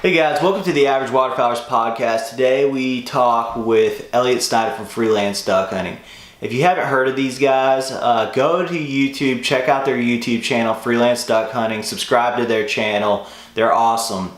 Hey guys, welcome to the Average Waterfowlers podcast. Today we talk with Elliot Snider from Freelance Duck Hunting. If you haven't heard of these guys, go to YouTube, check out their YouTube channel, Freelance Duck Hunting, subscribe to their channel. They're awesome.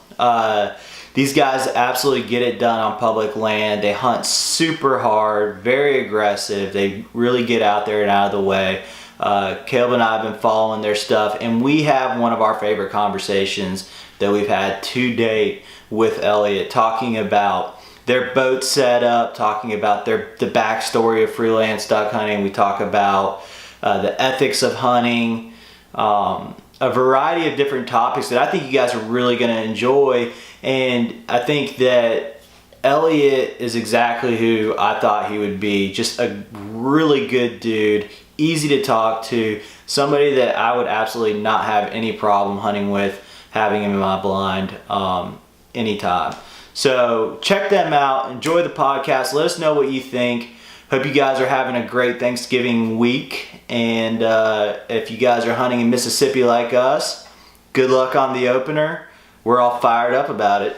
These guys absolutely get it done on public land. They hunt super hard, very aggressive. They really get out there and out of the way. Caleb and I have been following their stuff, and we have one of our favorite conversations that we've had to date with Elliot, talking about their boat setup, talking about the backstory of freelance duck hunting. We talk about the ethics of hunting, a variety of different topics that I think you guys are really going to enjoy. And I think that Elliot is exactly who I thought he would be. Just a really good dude, easy to talk to, somebody that I would absolutely not have any problem hunting with, having him in my blind anytime. So check them out, enjoy the podcast, let us know what you think. Hope you guys are having a great Thanksgiving week, and if you guys are hunting in Mississippi like us, good luck on the opener. We're all fired up about it.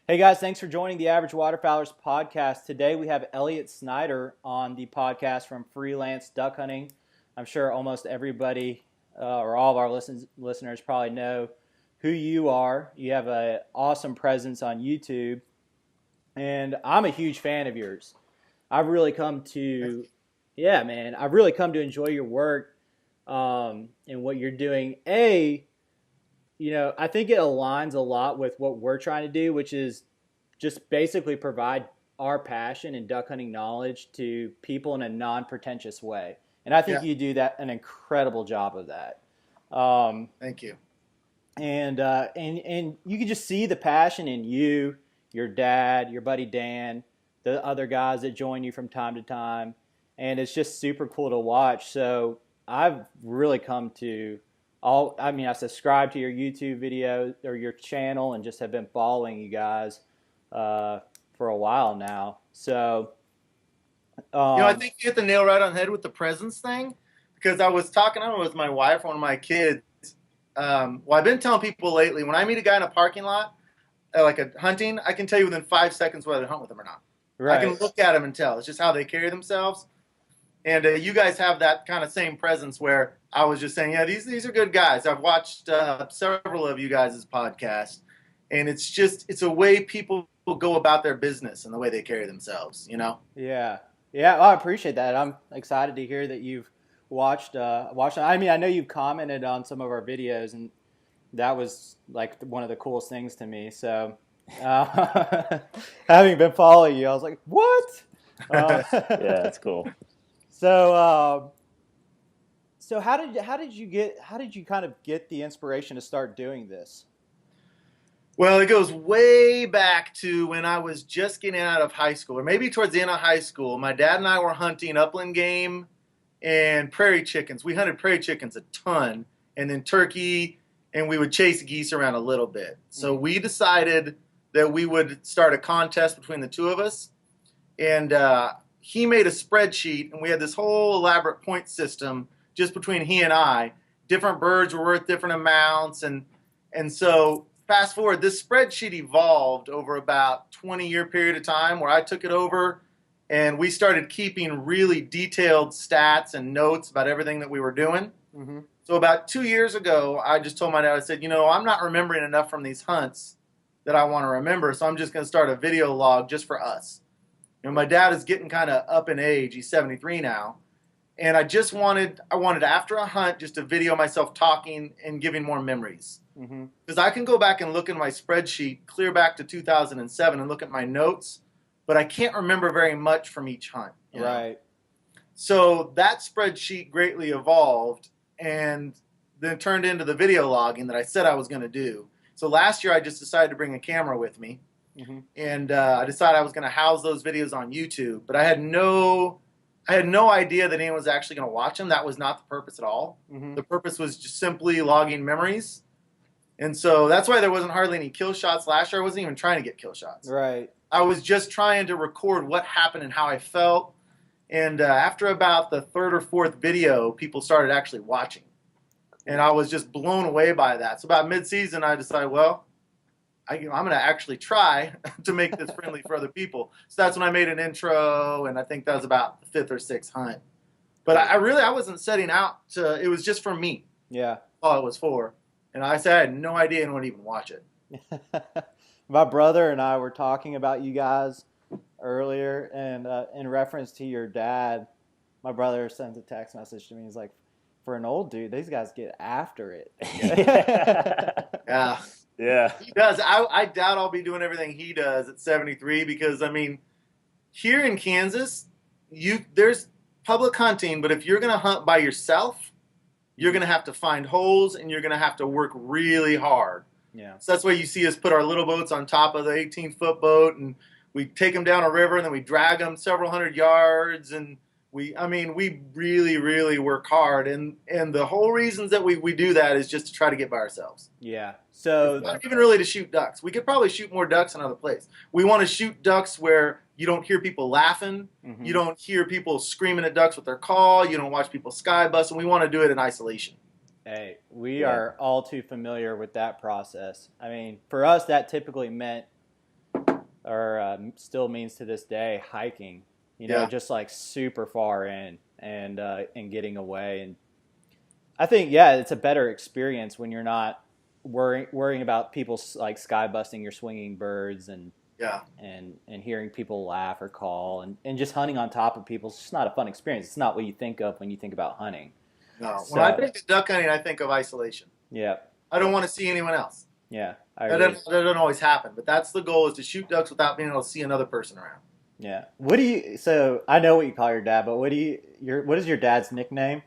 Hey guys, thanks for joining the Average Waterfowlers podcast. Today we have Elliot Snider on the podcast from Freelance Duck Hunting. I'm sure almost everybody or all of our listeners probably know who you are. You have an awesome presence on YouTube, and I'm a huge fan of yours. I've really come to, I've really come to enjoy your work and what you're doing. I think it aligns a lot with what we're trying to do, which is just basically provide our passion and duck hunting knowledge to people in a non-pretentious way. And I think you do an incredible job of that. Thank you. And you can just see the passion in you, your dad, your buddy Dan, the other guys that join you from time to time, and it's just super cool to watch. So I've really come to I subscribe to your YouTube video or your channel and just have been following you guys for a while now. So I think you hit the nail right on the head with the presence thing, because I was talking, I don't know, with my wife or one of my kids. I've been telling people lately, when I meet a guy in a parking lot, like a hunting, I can tell you within 5 seconds whether to hunt with him or not. Right. I can look at him and tell. It's just how they carry themselves. And you guys have that kind of same presence where I was just saying, these are good guys. I've watched several of you guys' podcasts, and it's a way people go about their business and the way they carry themselves, Yeah. Well, I appreciate that. I'm excited to hear that you've watched. I mean, I know you've commented on some of our videos, and that was like one of the coolest things to me. So, having been following you, I was like, "What?" Yeah, that's cool. So how did you kind of get the inspiration to start doing this? Well, it goes way back to when I was just getting out of high school, or maybe towards the end of high school. My dad and I were hunting upland game and prairie chickens. We hunted prairie chickens a ton, and then turkey, and we would chase geese around a little bit. So we decided that we would start a contest between the two of us, and he made a spreadsheet, and we had this whole elaborate point system just between he and I. Different birds were worth different amounts, and so fast forward, this spreadsheet evolved over about 20-year period of time where I took it over and we started keeping really detailed stats and notes about everything that we were doing. Mm-hmm. So about 2 years ago, I just told my dad, I said, I'm not remembering enough from these hunts that I want to remember, so I'm just going to start a video log just for us. My dad is getting kind of up in age. He's 73 now. And I wanted after a hunt just to video myself talking and giving more memories. Because I can go back and look in my spreadsheet clear back to 2007 and look at my notes, but I can't remember very much from each hunt. Right. So that spreadsheet greatly evolved and then turned into the video logging that I said I was going to do. So last year I just decided to bring a camera with me, and I decided I was going to house those videos on YouTube. But I had no idea that anyone was actually going to watch them. That was not the purpose at all. The purpose was just simply logging memories. And so that's why there wasn't hardly any kill shots last year. I wasn't even trying to get kill shots. Right. I was just trying to record what happened and how I felt. And after about the third or fourth video, people started actually watching. And I was just blown away by that. So about mid-season, I decided, well, I'm going to actually try to make this friendly for other people. So that's when I made an intro, and I think that was about the 5th or 6th hunt. But I wasn't setting out to, it was just for me. Yeah. All it was for. And I said I had no idea anyone would even watch it. My brother and I were talking about you guys earlier, and in reference to your dad, my brother sends a text message to me. He's like, for an old dude, these guys get after it. Yeah. Yeah. He does. I doubt I'll be doing everything he does at 73 because, I mean, here in Kansas, there's public hunting, but if you're going to hunt by yourself, you're going to have to find holes and you're going to have to work really hard. Yeah. So that's why you see us put our little boats on top of the 18-foot boat, and we take them down a river, and then we drag them several hundred yards, and we really, really work hard. And the whole reasons that we do that is just to try to get by ourselves. Yeah. So not even really to shoot ducks. We could probably shoot more ducks in other places. We want to shoot ducks where you don't hear people laughing. Mm-hmm. You don't hear people screaming at ducks with their call. You don't watch people sky bust, and we want to do it in isolation. Hey, we are all too familiar with that process. I mean, for us, that typically meant, or still means to this day, hiking. You know, just like super far in and getting away. And I think, it's a better experience when you're not worrying about people like sky busting your swinging birds and hearing people laugh or call and just hunting on top of people. It's just not a fun experience. It's not what you think of when you think about hunting. No. When I think of duck hunting, I think of isolation. Yeah. I don't want to see anyone else. Yeah. That doesn't always happen, but that's the goal, is to shoot ducks without being able to see another person around. Yeah. So I know what you call your dad, but what is your dad's nickname?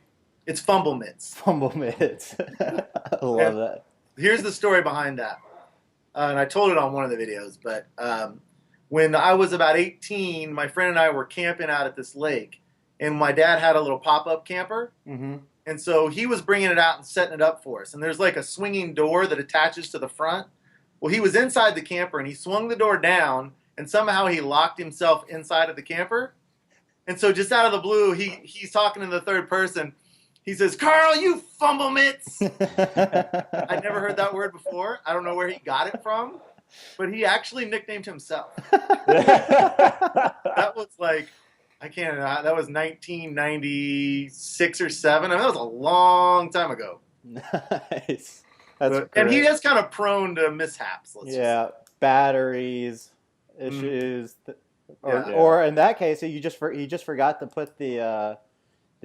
It's Fumble Mitts. Fumble Mitts. I love that. Here's the story behind that. And I told it on one of the videos, but when I was about 18, my friend and I were camping out at this lake, and my dad had a little pop-up camper. Mm-hmm. And so he was bringing it out and setting it up for us. And there's like a swinging door that attaches to the front. Well, he was inside the camper, and he swung the door down, and somehow he locked himself inside of the camper. And so just out of the blue, he's talking in the third person. He says, "Carl, you fumble mitts." I'd never heard that word before. I don't know where he got it from, but he actually nicknamed himself. That was like, that was 1996 or 7. I mean, that was a long time ago. Nice. And he is kind of prone to mishaps. Batteries, issues, or in that case, he just forgot to put the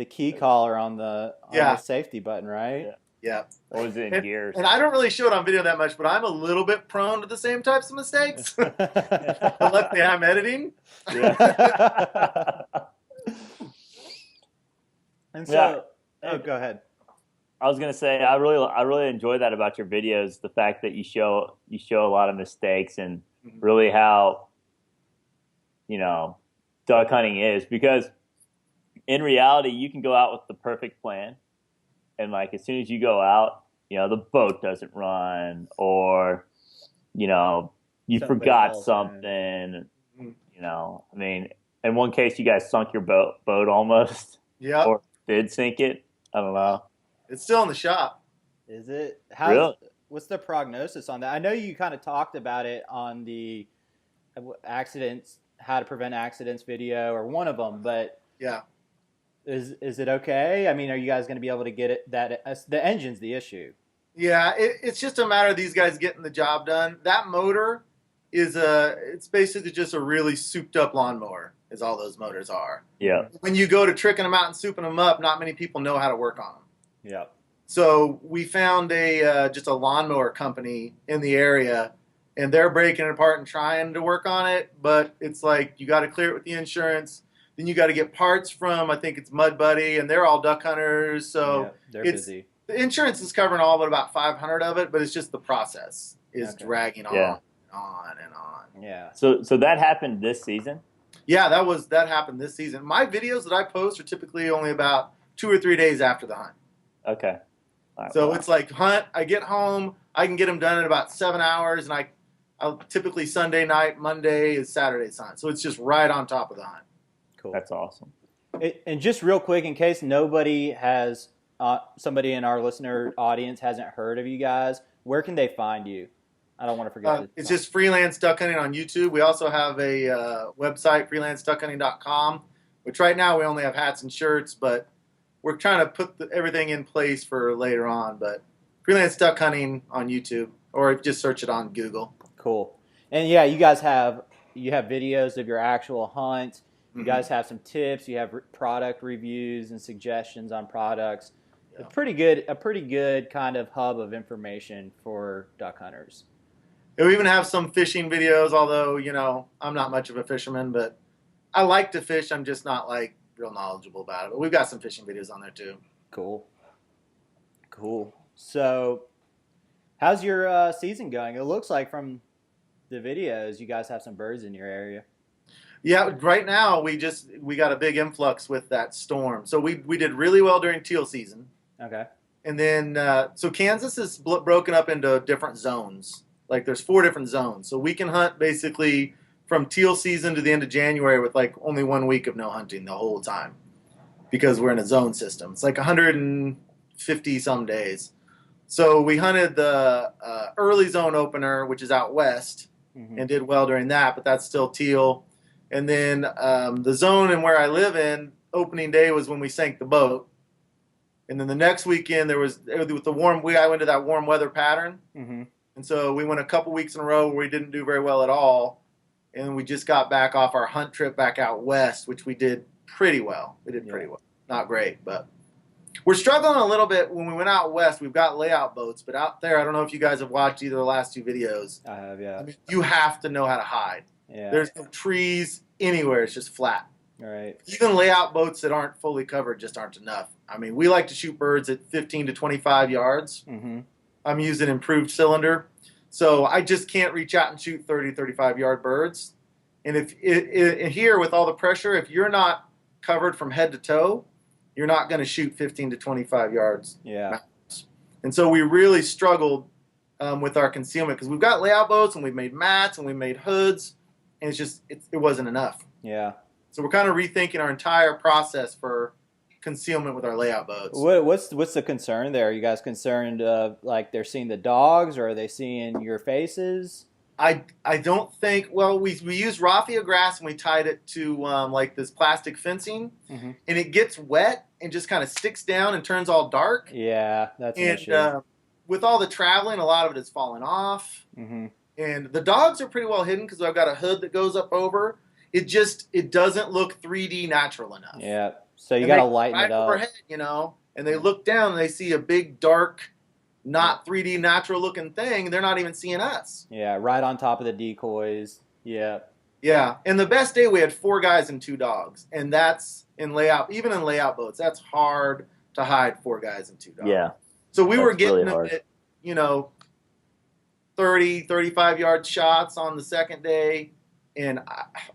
key collar on the safety button, right? Yeah. Or was it in gears? And I don't really show it on video that much, but I'm a little bit prone to the same types of mistakes. Luckily, I'm editing. Yeah. And so, go ahead. I was gonna say I really enjoy that about your videos. The fact that you show a lot of mistakes and really how duck hunting is, because in reality you can go out with the perfect plan, and like as soon as you go out, the boat doesn't run, or you forgot something. I mean, in one case you guys sunk your boat almost. Yeah. Or did sink it. I don't know. It's still in the shop. Is it? Really? What's the prognosis on that? I know you kind of talked about it on the accidents, how to prevent accidents video, or one of them, but yeah. Is it okay? I mean, are you guys going to be able to get it? The engine's the issue. Yeah, it's just a matter of these guys getting the job done. That motor it's basically just a really souped up lawnmower, is all those motors are. Yeah. When you go to tricking them out and souping them up, not many people know how to work on them. Yeah. So we found just a lawnmower company in the area, and they're breaking it apart and trying to work on it, but it's like you got to clear it with the insurance. Then you got to get parts from, I think it's Mud Buddy, and they're all duck hunters, so they're busy. The insurance is covering all but about 500 of it, but it's just the process is dragging on and on. Yeah. So that happened this season? Yeah, that happened this season. My videos that I post are typically only about 2 or 3 days after the hunt. Okay. Right, so it's like hunt, I get home, I can get them done in about 7 hours, and I'll typically Sunday night, Monday is Saturday's hunt. So it's just right on top of the hunt. Cool. That's awesome. And just real quick, in case nobody has, somebody in our listener audience hasn't heard of you guys, where can they find you? I don't want to forget. It's just Freelance Duck Hunting on YouTube. We also have a website, freelanceduckhunting.com, which right now we only have hats and shirts, but we're trying to put everything in place for later on. But Freelance Duck Hunting on YouTube, or just search it on Google. Cool. And yeah, you guys have videos of your actual hunt. You guys have some tips. You have product reviews and suggestions on products. Yeah. A pretty good kind of hub of information for duck hunters. And we even have some fishing videos, although, you know, I'm not much of a fisherman, but I like to fish. I'm just not like real knowledgeable about it. But we've got some fishing videos on there too. Cool. So how's your season going? It looks like from the videos you guys have some birds in your area. Yeah, right now we got a big influx with that storm. So we did really well during teal season. Okay. And then so Kansas is broken up into different zones. Like there's 4 different zones. So we can hunt basically from teal season to the end of January with like only 1 week of no hunting the whole time because we're in a zone system. It's like 150 some days. So we hunted the early zone opener, which is out west, and did well during that, but that's still teal. And then the zone and where I live in, opening day was when we sank the boat. And then the next weekend, with the warm, I went to that warm weather pattern. And so we went a couple weeks in a row where we didn't do very well at all. And we just got back off our hunt trip back out west, which we did pretty well. We did pretty well. Not great, but we're struggling a little bit when we went out west. We've got layout boats, but out there, I don't know if you guys have watched either of the last 2 videos. I have, yeah. I mean, you have to know how to hide. Yeah. There's no trees anywhere. It's just flat. All right. Even layout boats that aren't fully covered just aren't enough. I mean, we like to shoot birds at 15 to 25 yards. I'm using improved cylinder. So I just can't reach out and shoot 30, 35-yard birds. And if here, with all the pressure, if you're not covered from head to toe, you're not going to shoot 15 to 25 yards. Yeah. And so we really struggled with our concealment because we've got layout boats and we've made mats and we've made hoods, and it wasn't enough. Yeah. So we're kind of rethinking our entire process for concealment with our layout boats. What's the concern there? Are you guys concerned like they're seeing the dogs, or are they seeing your faces? I don't think. Well, we used raffia grass and we tied it to like this plastic fencing, and it gets wet and just kind of sticks down and turns all dark. Yeah, that's an issue. With all the traveling, a lot of it has fallen off. And the dogs are pretty well hidden because I've got a hood that goes up over. It doesn't look 3D natural enough. Yeah, so you got to lighten it up. Overhead, you know, and they look down and they see a big, dark, not 3D natural looking thing. They're not even seeing us. Yeah, right on top of the decoys. Yeah. Yeah, and the best day we had 4 guys and 2 dogs, and that's in layout. Even in layout boats, that's hard to hide 4 guys and 2 dogs. Yeah. So we were getting really hard. 30, 35-yard shots on the second day. And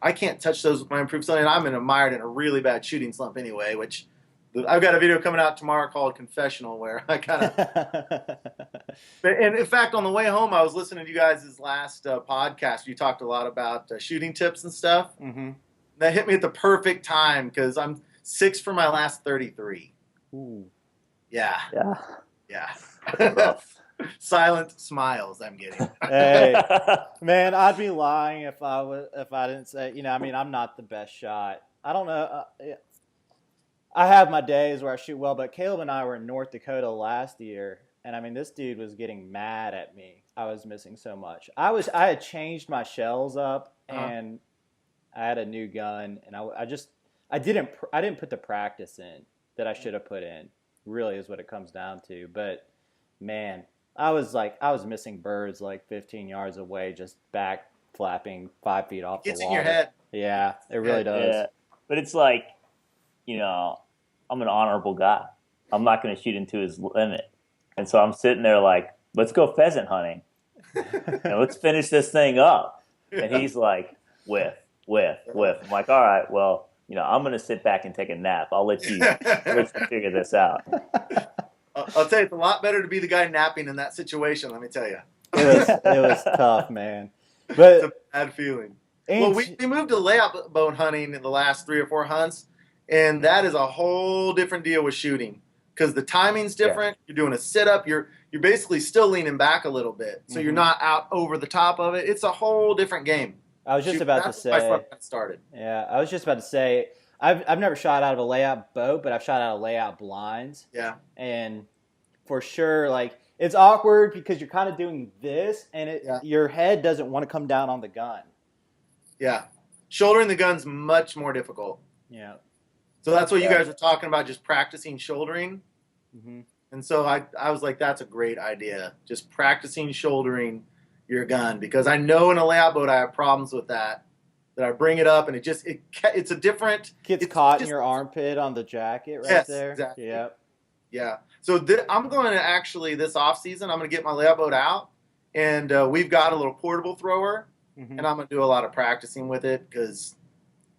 I can't touch those with my improved cylinder. And I'm mired in a really bad shooting slump anyway, which I've got a video coming out tomorrow called Confessional where I kind of... And in fact, on the way home, I was listening to you guys' last podcast. You talked a lot about shooting tips and stuff. That hit me at the perfect time because I'm 6 for my last 33. Ooh. Yeah. Rough. Silent smiles I'm getting. Hey, man, I'd be lying if I didn't say, I mean, I'm not the best shot. I don't know. I have my days where I shoot well, but Caleb and I were in North Dakota last year, and I mean, this dude was getting mad at me. I was missing so much. I had changed my shells up, and I had a new gun, and I didn't put the practice in that I should have put in. Really, is what it comes down to. But man, I was missing birds like 15 yards away, just back flapping 5 feet off the water. It's in your head. Yeah, it really does. Yeah. But it's like, I'm an honorable guy. I'm not going to shoot into his limit. And so I'm sitting there like, let's go pheasant hunting. And let's finish this thing up. And he's like, whiff. I'm like, all right, well, I'm going to sit back and take a nap. I'll let you figure this out. I'll tell you, it's a lot better to be the guy napping in that situation, let me tell you. It was tough, man. But it's a bad feeling. Well, we moved to layout boat hunting in the last 3 or 4 hunts, and that is a whole different deal with shooting because the timing's different. Yeah. You're doing a sit-up. You're you're basically still leaning back a little bit, so you're not out over the top of it. It's a whole different game. I was just about to say. That's why I started. Yeah, I was just about to say. I've never shot out of a layout boat, but I've shot out of layout blinds. Yeah. And for sure, like, it's awkward because you're kind of doing this, and your head doesn't want to come down on the gun. Yeah. Shouldering the gun's much more difficult. Yeah. So that's what you guys were talking about, just practicing shouldering. Mm-hmm. And so I was like, that's a great idea. Just practicing shouldering your gun, because I know in a layout boat I have problems with that. That I bring it up and it's a different. Gets caught in your armpit on the jacket right there. Exactly. Yep. Yeah. So I'm going to actually this off season, I'm going to get my layout boat out, and we've got a little portable thrower, and I'm going to do a lot of practicing with it because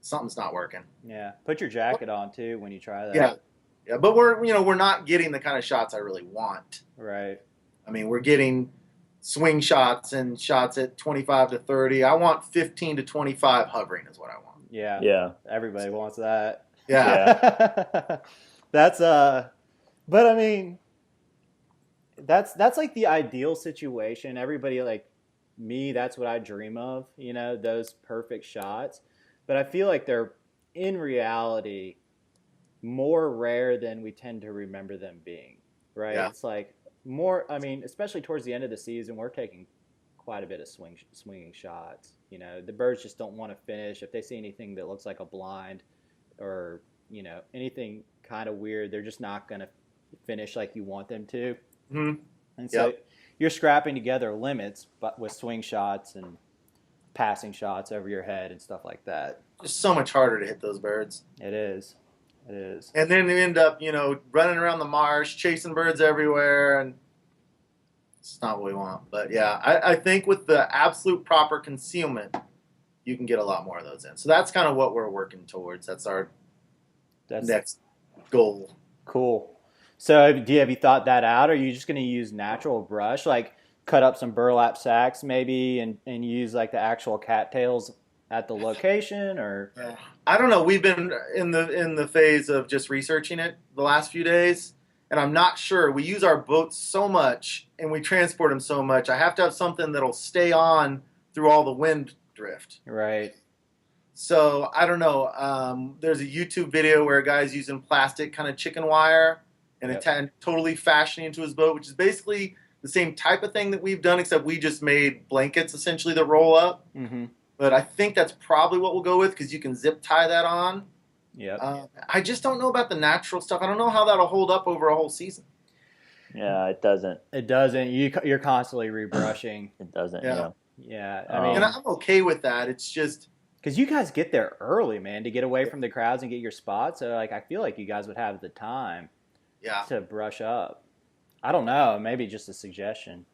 something's not working. Yeah. Put your jacket on too when you try that. Yeah. Yeah. But we're not getting the kind of shots I really want. Right. I mean, we're getting swing shots and shots at 25 to 30. I want 15 to 25 hovering is what I want. Yeah. Yeah. Everybody wants that. Yeah. That's but I mean, that's like the ideal situation. Everybody like me, that's what I dream of, those perfect shots. But I feel like they're in reality more rare than we tend to remember them being, right? Yeah. It's like more, I mean, especially towards the end of the season, we're taking quite a bit of swinging shots. The birds just don't want to finish. If they see anything that looks like a blind or, anything kind of weird, they're just not going to finish like you want them to. Mm-hmm. And so you're scrapping together limits but with swing shots and passing shots over your head and stuff like that. It's so much harder to hit those birds. It is. And then you end up, running around the marsh, chasing birds everywhere, and it's not what we want. But yeah, I think with the absolute proper concealment, you can get a lot more of those in. So that's kind of what we're working towards. That's our next goal. Cool. So have you thought that out, or are you just going to use natural brush, like cut up some burlap sacks maybe and use like the actual cattails at the location, or? I don't know. We've been in the phase of just researching it the last few days, and I'm not sure. We use our boats so much and we transport them so much. I have to have something that'll stay on through all the wind drift. Right. So I don't know. There's a YouTube video where a guy's using plastic kind of chicken wire and totally fashioning into his boat, which is basically the same type of thing that we've done, except we just made blankets essentially that roll up. Mm-hmm. But I think that's probably what we'll go with because you can zip tie that on. Yeah. I just don't know about the natural stuff. I don't know how that'll hold up over a whole season. Yeah, it doesn't. It doesn't. You're constantly rebrushing. It doesn't. Yeah. Yeah. I mean, and I'm okay with that. It's just because you guys get there early, man, to get away from the crowds and get your spot. So like, I feel like you guys would have the time. To brush up. I don't know. Maybe just a suggestion.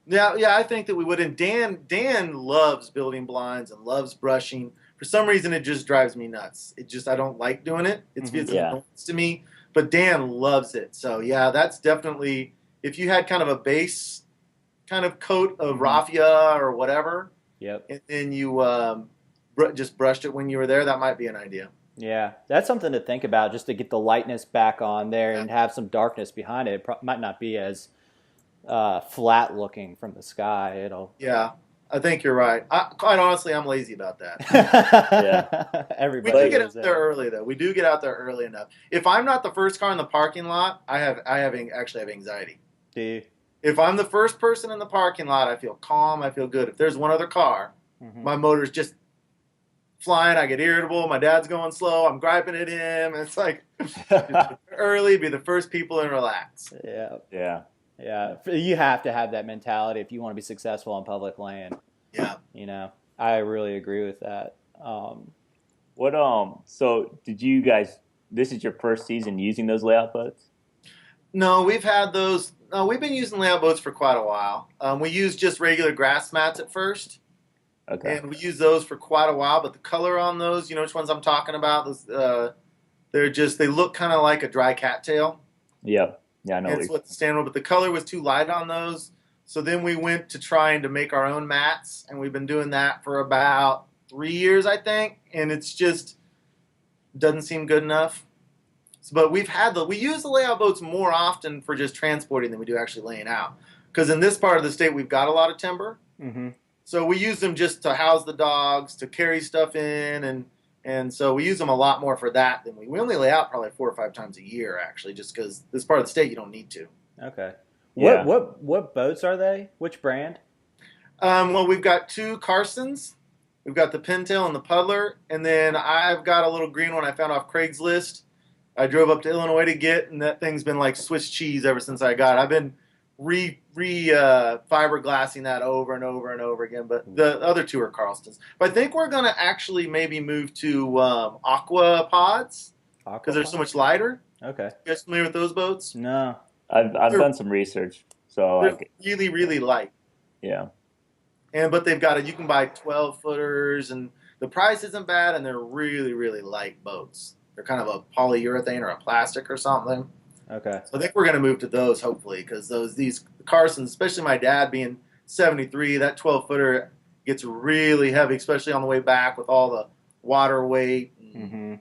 Yeah, I think that we would. And Dan loves building blinds and loves brushing. For some reason, it just drives me nuts. I don't like doing it. It's annoyance to me. But Dan loves it. So yeah, that's definitely, if you had kind of a base kind of coat of raffia or whatever. Yep. And then you just brushed it when you were there, that might be an idea. Yeah, that's something to think about, just to get the lightness back on there and have some darkness behind it. It might not be as flat looking from the sky. Yeah, I think you're right. Quite honestly, I'm lazy about that. Yeah, everybody. We do get out there early, though. We do get out there early enough. If I'm not the first car in the parking lot, I actually have anxiety. Do you? If I'm the first person in the parking lot, I feel calm. I feel good. If there's one other car, my motor's just flying, I get irritable. My dad's going slow. I'm griping at him. It's like early, be the first people and relax. Yeah. You have to have that mentality if you want to be successful on public land. Yeah. I really agree with that. So did you guys? This is your first season using those layout boats? No, we've had those. No, we've been using layout boats for quite a while. We used just regular grass mats at first. Okay. And we use those for quite a while, but the color on those, you know which ones I'm talking about? Those, they look kind of like a dry cattail. Yep. Yeah, I know. That's what the standard, but the color was too light on those. So then we went to trying to make our own mats, and we've been doing that for about 3 years, I think, and it's just doesn't seem good enough. So, but we use the layout boats more often for just transporting than we do actually laying out. because in this part of the state we've got a lot of timber. Mm-hmm. So we use them just to house the dogs, to carry stuff in, and so we use them a lot more for that than we only lay out probably 4 or 5 times a year, actually, just because this part of the state you don't need to. Okay. Yeah. What boats are they? Which brand? Well, we've got 2 Carsons. We've got the Pintail and the Puddler, and then I've got a little green one I found off Craigslist. I drove up to Illinois to get, and that thing's been like Swiss cheese ever since I got it. I've been fiberglassing that over and over and over again, but the other 2 are Carlstons. But I think we're going to actually maybe move to aqua pods because they're so much lighter. Okay. You guys familiar with those boats? No. I've done some research, so They're really, really light. yeah. But they've got you can buy 12 footers, and the price isn't bad, and they're really, really light boats. They're kind of a polyurethane or a plastic or something. Okay. So I think we're going to move to those, hopefully, because these Carsons, especially my dad being 73, that 12-footer gets really heavy, especially on the way back with all the water weight. And,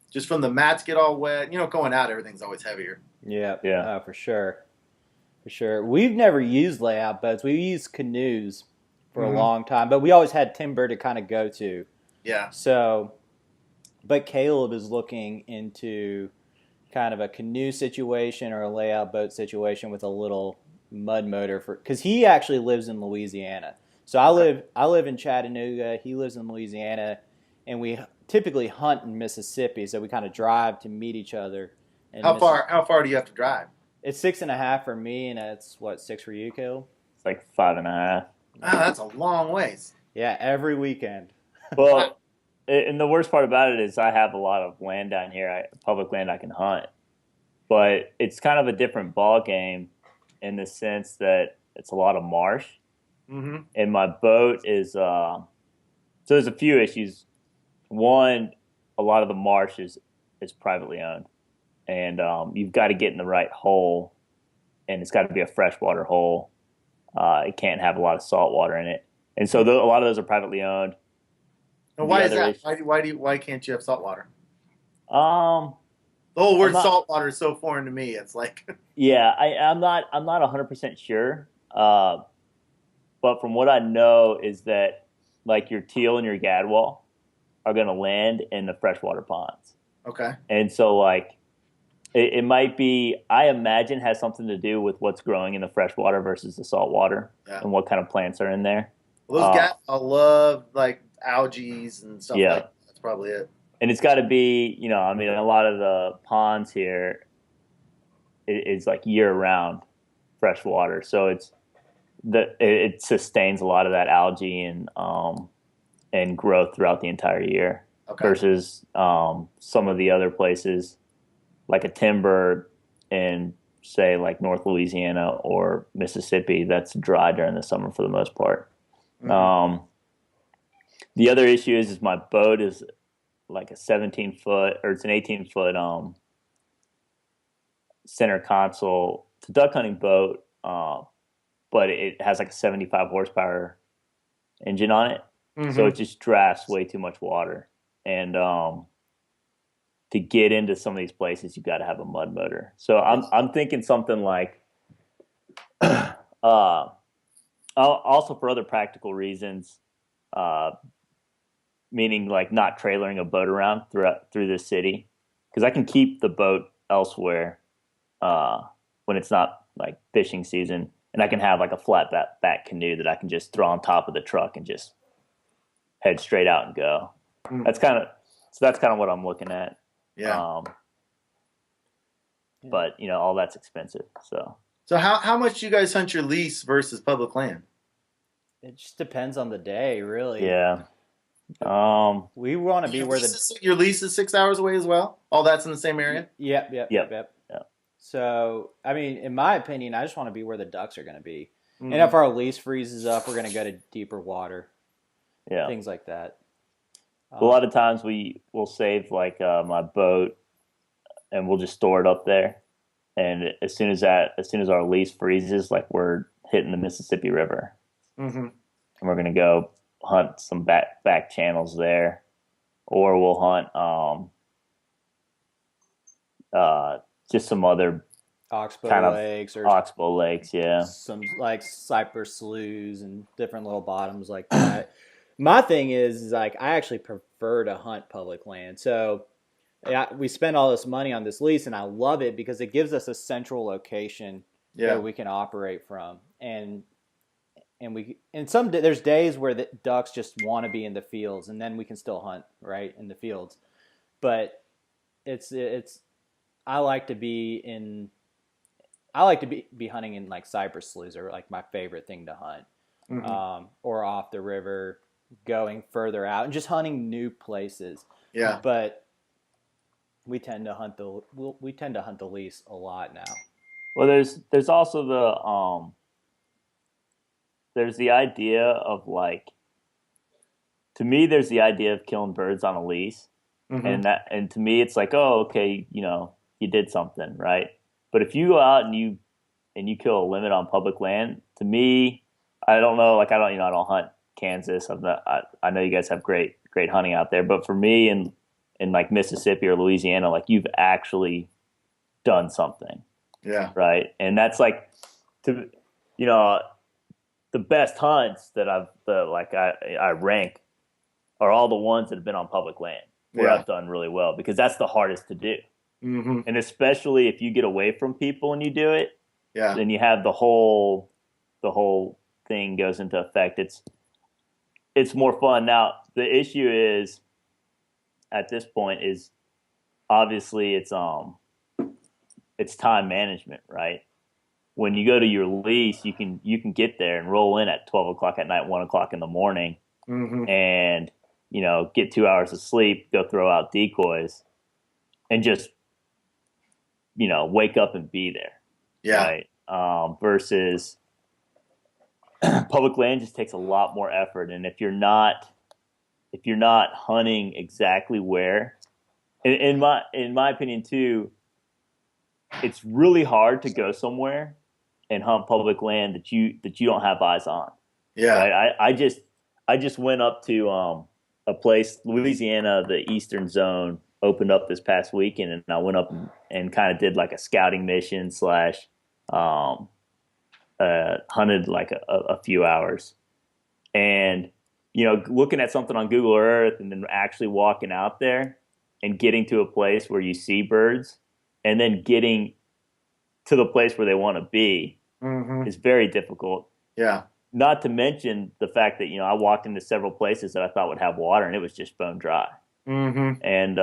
just from the mats get all wet. Going out, everything's always heavier. Yeah. For sure. For sure. We've never used layout boats. We used canoes for a long time, but we always had timber to kind of go to. Yeah. So, but Caleb is looking into kind of a canoe situation or a layout boat situation with a little mud motor because he actually lives in Louisiana. So I live in Chattanooga. He lives in Louisiana, and we typically hunt in Mississippi. So we kind of drive to meet each other. How far do you have to drive? It's 6.5 for me, and it's 6 for you, Caleb? It's like 5.5. Wow, that's a long ways. Yeah, every weekend. Well, and the worst part about it is I have a lot of land down here, public land I can hunt. But it's kind of a different ball game in the sense that it's a lot of marsh. Mm-hmm. And my boat is so there's a few issues. One, a lot of the marsh is privately owned. And you've got to get in the right hole, and it's got to be a freshwater hole. It can't have a lot of salt water in it, and so a lot of those are privately owned. And why is that? Why can't you have salt water? The whole word salt water is so foreign to me. It's like yeah, I'm not 100% sure, but from what I know is that like your teal and your gadwall are going to land in the freshwater ponds. Okay, and so like. It might be, I imagine, has something to do with what's growing in the freshwater versus the saltwater and what kind of plants are in there. Well, those guys, I love like algae and stuff like that. That's probably it. And it's got to be, a lot of the ponds here is like year-round freshwater. So it sustains a lot of that algae and growth throughout the entire year versus some of the other places. Like a timber in, say, like North Louisiana or Mississippi, that's dry during the summer for the most part. Mm-hmm. The other issue is my boat is like a 17-foot, or it's an 18-foot center console. It's a duck hunting boat, but it has like a 75 horsepower engine on it, so it just drafts way too much water. And to get into some of these places, you've got to have a mud motor. So I'm thinking something like, also for other practical reasons, meaning like not trailering a boat around through the city, because I can keep the boat elsewhere when it's not like fishing season, and I can have like a flat back canoe that I can just throw on top of the truck and just head straight out and go. That's kind of what I'm looking at. Yeah. But all that's expensive. So how much do you guys hunt your lease versus public land? It just depends on the day, really. Yeah. We want to be where your lease is 6 hours away as well. All that's in the same area. Yep. So I mean, in my opinion, I just want to be where the ducks are going to be. And if our lease freezes up, we're going to go to deeper water. Yeah. Things like that. A lot of times we will save like my boat, and we'll just store it up there. And as soon as our lease freezes, like we're hitting the Mississippi River, and we're gonna go hunt some back channels there, or we'll hunt just some other Oxbow lakes or oxbow lakes, yeah. some like cypress sloughs and different little bottoms like that. My thing is like I actually prefer to hunt public land. So yeah, we spend all this money on this lease, and I love it because it gives us a central location that we can operate from, and there's days where the ducks just want to be in the fields, and then we can still hunt right in the fields. But it's I like to be in I like to be hunting in like cypress sloughs are like my favorite thing to hunt, or off the river, going further out and just hunting new places. Yeah, but we tend to hunt the lease a lot now. Well, there's also there's the idea of like, to me, there's the idea of killing birds on a lease, and to me, it's like, oh, okay, you did something, right? But if you go out and you kill a limit on public land, to me, I don't know, like I don't hunt Kansas. I know you guys have great hunting out there, but for me in like Mississippi or Louisiana, like you've actually done something. Yeah. Right. And that's like, the best hunts that I rank are all the ones that have been on public land where I've done really well, because that's the hardest to do. And especially if you get away from people and you do it, then you have the whole thing goes into effect. It's more fun. Now, the issue is at this point is obviously it's time management, right? When you go to your lease, you can get there and roll in at 12 o'clock at night, 1 o'clock in the morning, and get 2 hours of sleep, go throw out decoys, and just wake up and be there. Yeah. Right. Versus public land just takes a lot more effort, and if you're not hunting exactly where, in my opinion too, it's really hard to go somewhere and hunt public land that you don't have eyes on. Yeah. Right? I just went up to a place, Louisiana, the Eastern Zone opened up this past weekend, and I went up and kind of did like a scouting mission / hunted like a few hours, and looking at something on Google Earth and then actually walking out there and getting to a place where you see birds and then getting to the place where they want to be is very difficult. Yeah. Not to mention the fact that, I walked into several places that I thought would have water and it was just bone dry. And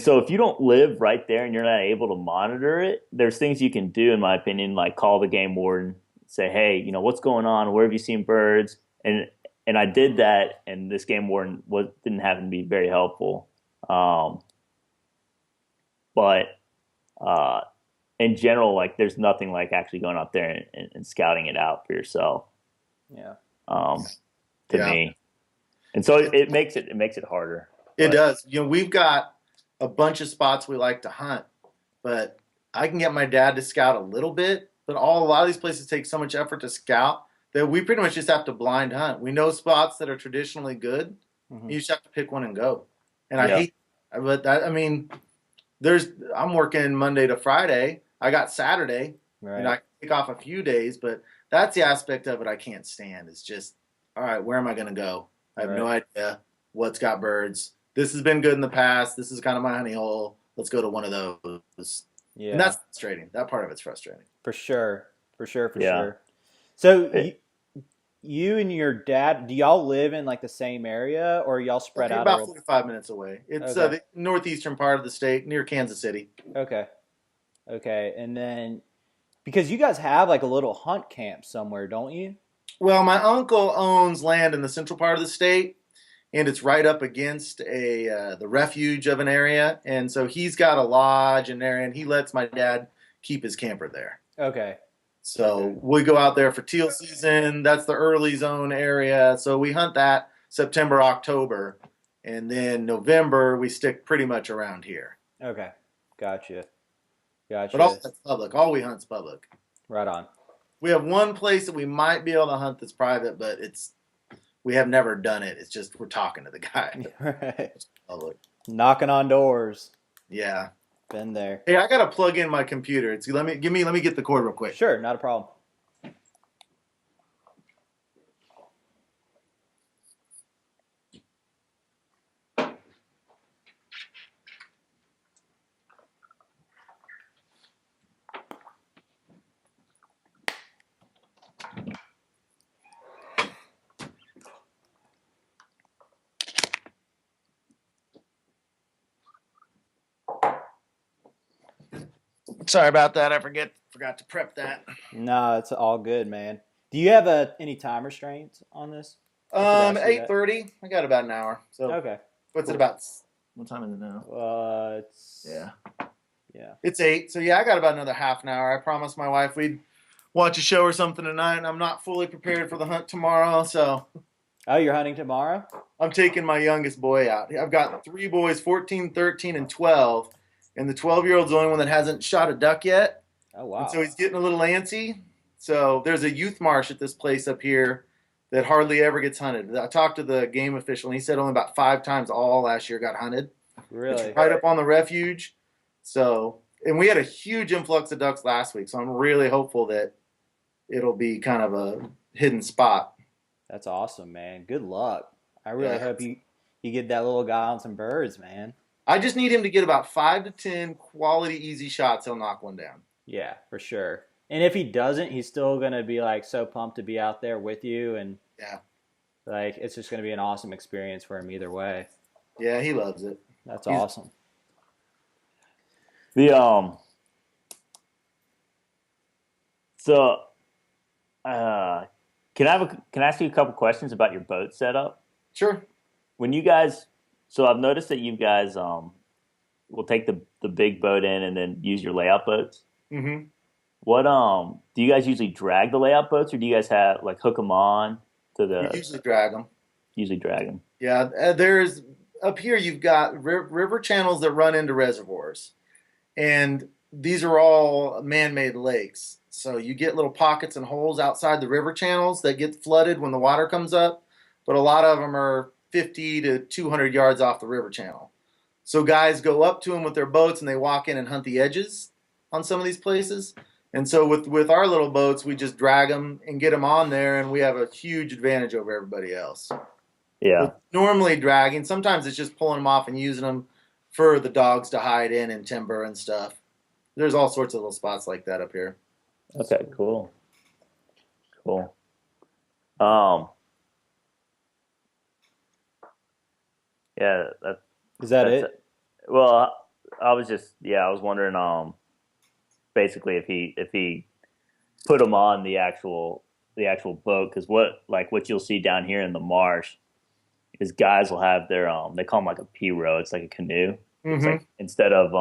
so if you don't live right there and you're not able to monitor it, there's things you can do, in my opinion, like call the game warden, say, hey, what's going on? Where have you seen birds? And I did that, and this game warden didn't happen to be very helpful. But in general, like there's nothing like actually going out there and scouting it out for yourself. Yeah. To me, and so it makes it harder. It does. We've got a bunch of spots we like to hunt, but I can get my dad to scout a little bit. But a lot of these places take so much effort to scout that we pretty much just have to blind hunt. We know spots that are traditionally good. You just have to pick one and go. And I hate, but that, I'm working Monday to Friday. I got Saturday, and I take off a few days, but that's the aspect of it I can't stand. It's just, all right, where am I going to go? I have no idea what's got birds. This has been good in the past. This is kind of my honey hole. Let's go to one of those. Yeah. And that's frustrating. That part of it's frustrating. For sure. So you and your dad, do y'all live in like the same area, or y'all spread out? About 45 minutes away. It's the northeastern part of the state, near Kansas City. Okay. And then, because you guys have like a little hunt camp somewhere, don't you? Well, my uncle owns land in the central part of the state, and it's right up against the refuge of an area. And so he's got a lodge in there, and he lets my dad keep his camper there. Okay. So we go out there for teal season. That's the early zone area. So we hunt that September, October. And then November, we stick pretty much around here. Okay. Gotcha. But all that's public. All we hunt's public. Right on. We have one place that we might be able to hunt that's private, but we have never done it. It's just we're talking to the guy. Right. Public. Knocking on doors. Yeah. Been there. Hey, I gotta plug in my computer. Let me get the cord real quick. Sure, not a problem. Sorry about that. I forgot to prep that. No, it's all good, man. Do you have any time restraints on this? 8:30. I got about an hour. So Okay. what's Cool. it about? What time is it now? It's yeah. It's 8. So yeah, I got about another half an hour. I promised my wife we'd watch a show or something tonight, and I'm not fully prepared for the hunt tomorrow, so Oh, you're hunting tomorrow? I'm taking my youngest boy out. I've got 3 boys, 14, 13, and 12, and the 12-year-old's the only one that hasn't shot a duck yet. Oh wow. And so he's getting a little antsy. So there's a youth marsh at this place up here that hardly ever gets hunted. I talked to the game official, and he said only about 5 times all last year got hunted. Really? It's right up on the refuge. So, and we had a huge influx of ducks last week, so I'm really hopeful that it'll be kind of a hidden spot. That's awesome, man. Good luck. I really hope you get that little guy on some birds, man. I just need him to get about 5 to 10 quality, easy shots. He'll knock one down. Yeah, for sure. And if he doesn't, he's still gonna be like so pumped to be out there with you, and like it's just gonna be an awesome experience for him either way. Yeah, he loves it. That's awesome. The so can I ask you a couple questions about your boat setup? Sure. When you guys, so I've noticed that you guys will take the big boat in and then use your layout boats. Mm-hmm. What do you guys usually drag the layout boats, or do you guys have like hook them on to the? We usually drag them. Usually drag them. Yeah, there's up here. You've got river channels that run into reservoirs, and these are all man-made lakes. So you get little pockets and holes outside the river channels that get flooded when the water comes up, but a lot of them are 50 to 200 yards off the river channel. So guys go up to them with their boats and they walk in and hunt the edges on some of these places. And so with our little boats, we just drag them and get them on there, and we have a huge advantage over everybody else. Yeah. With normally dragging, sometimes it's just pulling them off and using them for the dogs to hide in and timber and stuff. There's all sorts of little spots like that up here. Okay, cool. Yeah, Is that it? Well, I was wondering, basically if he put them on the actual boat, because what you'll see down here in the marsh is guys will have their they call them like a pirogue. It's like a canoe. Mm-hmm. It's like instead of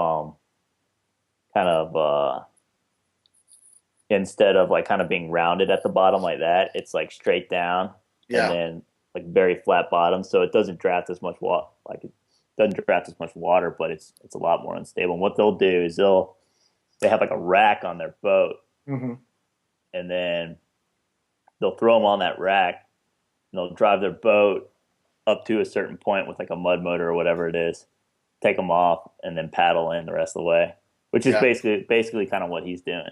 like kind of being rounded at the bottom like that, it's like straight down and then like very flat bottom, so it doesn't draft as much water. Like it doesn't draft as much water, but it's a lot more unstable. And what they'll do is they have like a rack on their boat, Mm-hmm. and then they'll throw them on that rack, and they'll drive their boat up to a certain point with like a mud motor or whatever it is, take them off, and then paddle in the rest of the way, which is basically kind of what he's doing.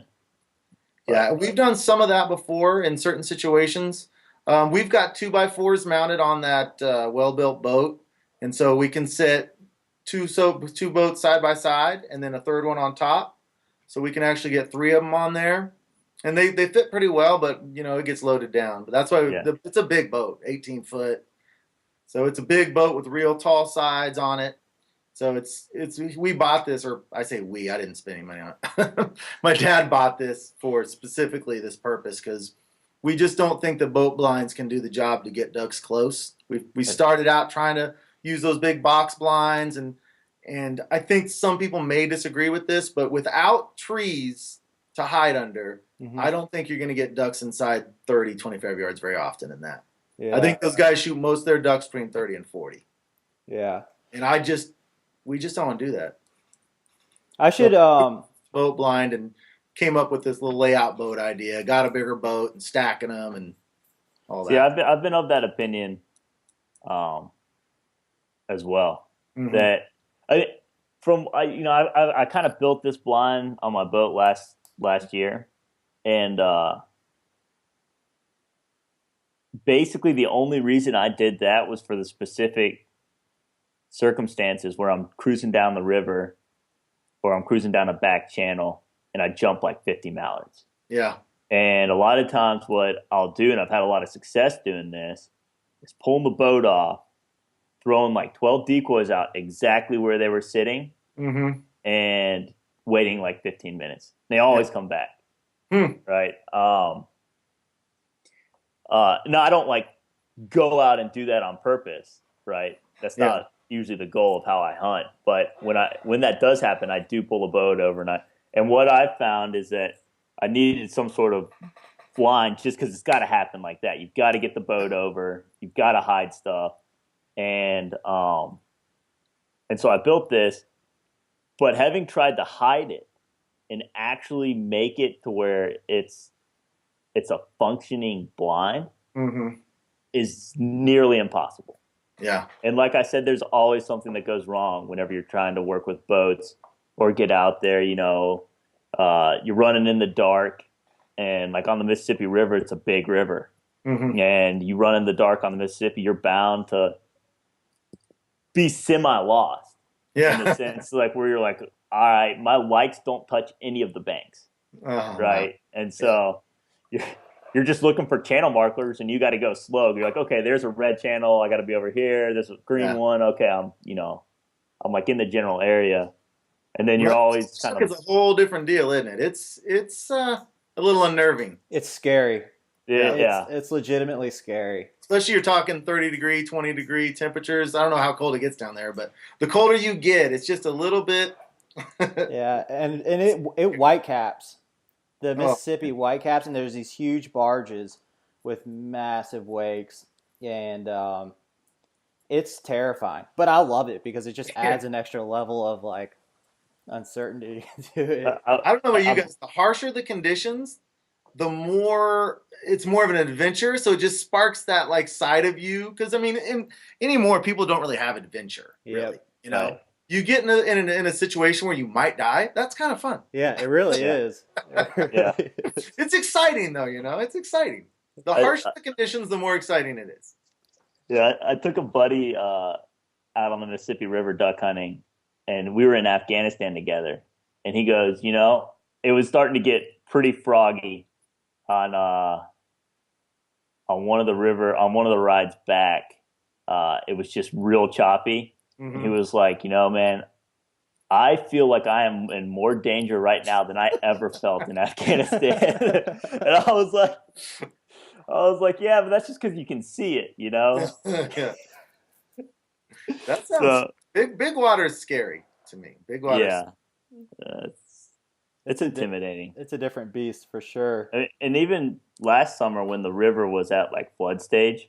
Yeah, we've done some of that before in certain situations. We've got 2x4s mounted on that well-built boat, and so we can sit two boats side by side and then a third one on top. So we can actually get 3 of them on there, and they fit pretty well, but it gets loaded down. But that's why it's a big boat, 18 foot. So it's a big boat with real tall sides on it. So we bought this, or I say we, I didn't spend any money on it. My dad bought this for specifically this purpose because we just don't think the boat blinds can do the job to get ducks close. We started out trying to use those big box blinds, and I think some people may disagree with this, but without trees to hide under, I don't think you're going to get ducks inside 30, 25 yards very often in that. Yeah. I think those guys shoot most of their ducks between 30 and 40. Yeah. And we just don't want to do that. I should boat blind and came up with this little layout boat idea. Got a bigger boat and stacking them and all that. Yeah, I've been of that opinion, as well. Mm-hmm. That I kind of built this blind on my boat last year, and basically the only reason I did that was for the specific circumstances where I'm cruising down the river or I'm cruising down a back channel and I jump like 50 mallards. Yeah. And a lot of times what I'll do, and I've had a lot of success doing this, is pulling the boat off, throwing like 12 decoys out exactly where they were sitting, and waiting like 15 minutes. They always come back, right? No, I don't like go out and do that on purpose, right? That's not usually the goal of how I hunt. But when that does happen, I do pull a boat over, and what I've found is that I needed some sort of blind just because it's got to happen like that. You've got to get the boat over. You've got to hide stuff, and so I built this. But having tried to hide it and actually make it to where it's a functioning blind is nearly impossible. Yeah. And like I said, there's always something that goes wrong whenever you're trying to work with boats or get out there. You're running in the dark, and like on the Mississippi River, it's a big river. And you run in the dark on the Mississippi, you're bound to be semi-lost. Yeah. In the sense like where you're like, all right, my lights don't touch any of the banks, right? And so you're just looking for channel markers, and you got to go slow. You're like, okay, there's a red channel. I got to be over here. There's a green one. Okay, I'm like in the general area, and then you're always kind of. It's a whole different deal, isn't it? It's a little unnerving. It's scary. Yeah. It's legitimately scary. Especially you're talking 30-degree, 20-degree temperatures. I don't know how cold it gets down there, but the colder you get, it's just a little bit. Yeah, and it whitecaps. The Mississippi whitecaps, and there's these huge barges with massive wakes, and it's terrifying. But I love it because it just adds an extra level of like uncertainty to it. I don't know about you guys. The harsher the conditions, the more it's more of an adventure. So it just sparks that like side of you. Because I mean, anymore people don't really have adventure. Really, Right. You get in a situation where you might die. That's kind of fun. Yeah, it really is. Yeah. It's exciting though. It's exciting. The harsher the conditions, the more exciting it is. Yeah, I took a buddy out on the Mississippi River duck hunting, and we were in Afghanistan together. And he goes, it was starting to get pretty froggy on one of the rides back. It was just real choppy. And he was like, man, I feel like I am in more danger right now than I ever felt in Afghanistan. And I was like, yeah, but that's just because you can see it, Yeah. That sounds big water is scary to me. Big water. Yeah. It's intimidating. It's a different beast for sure. And even last summer when the river was at like flood stage,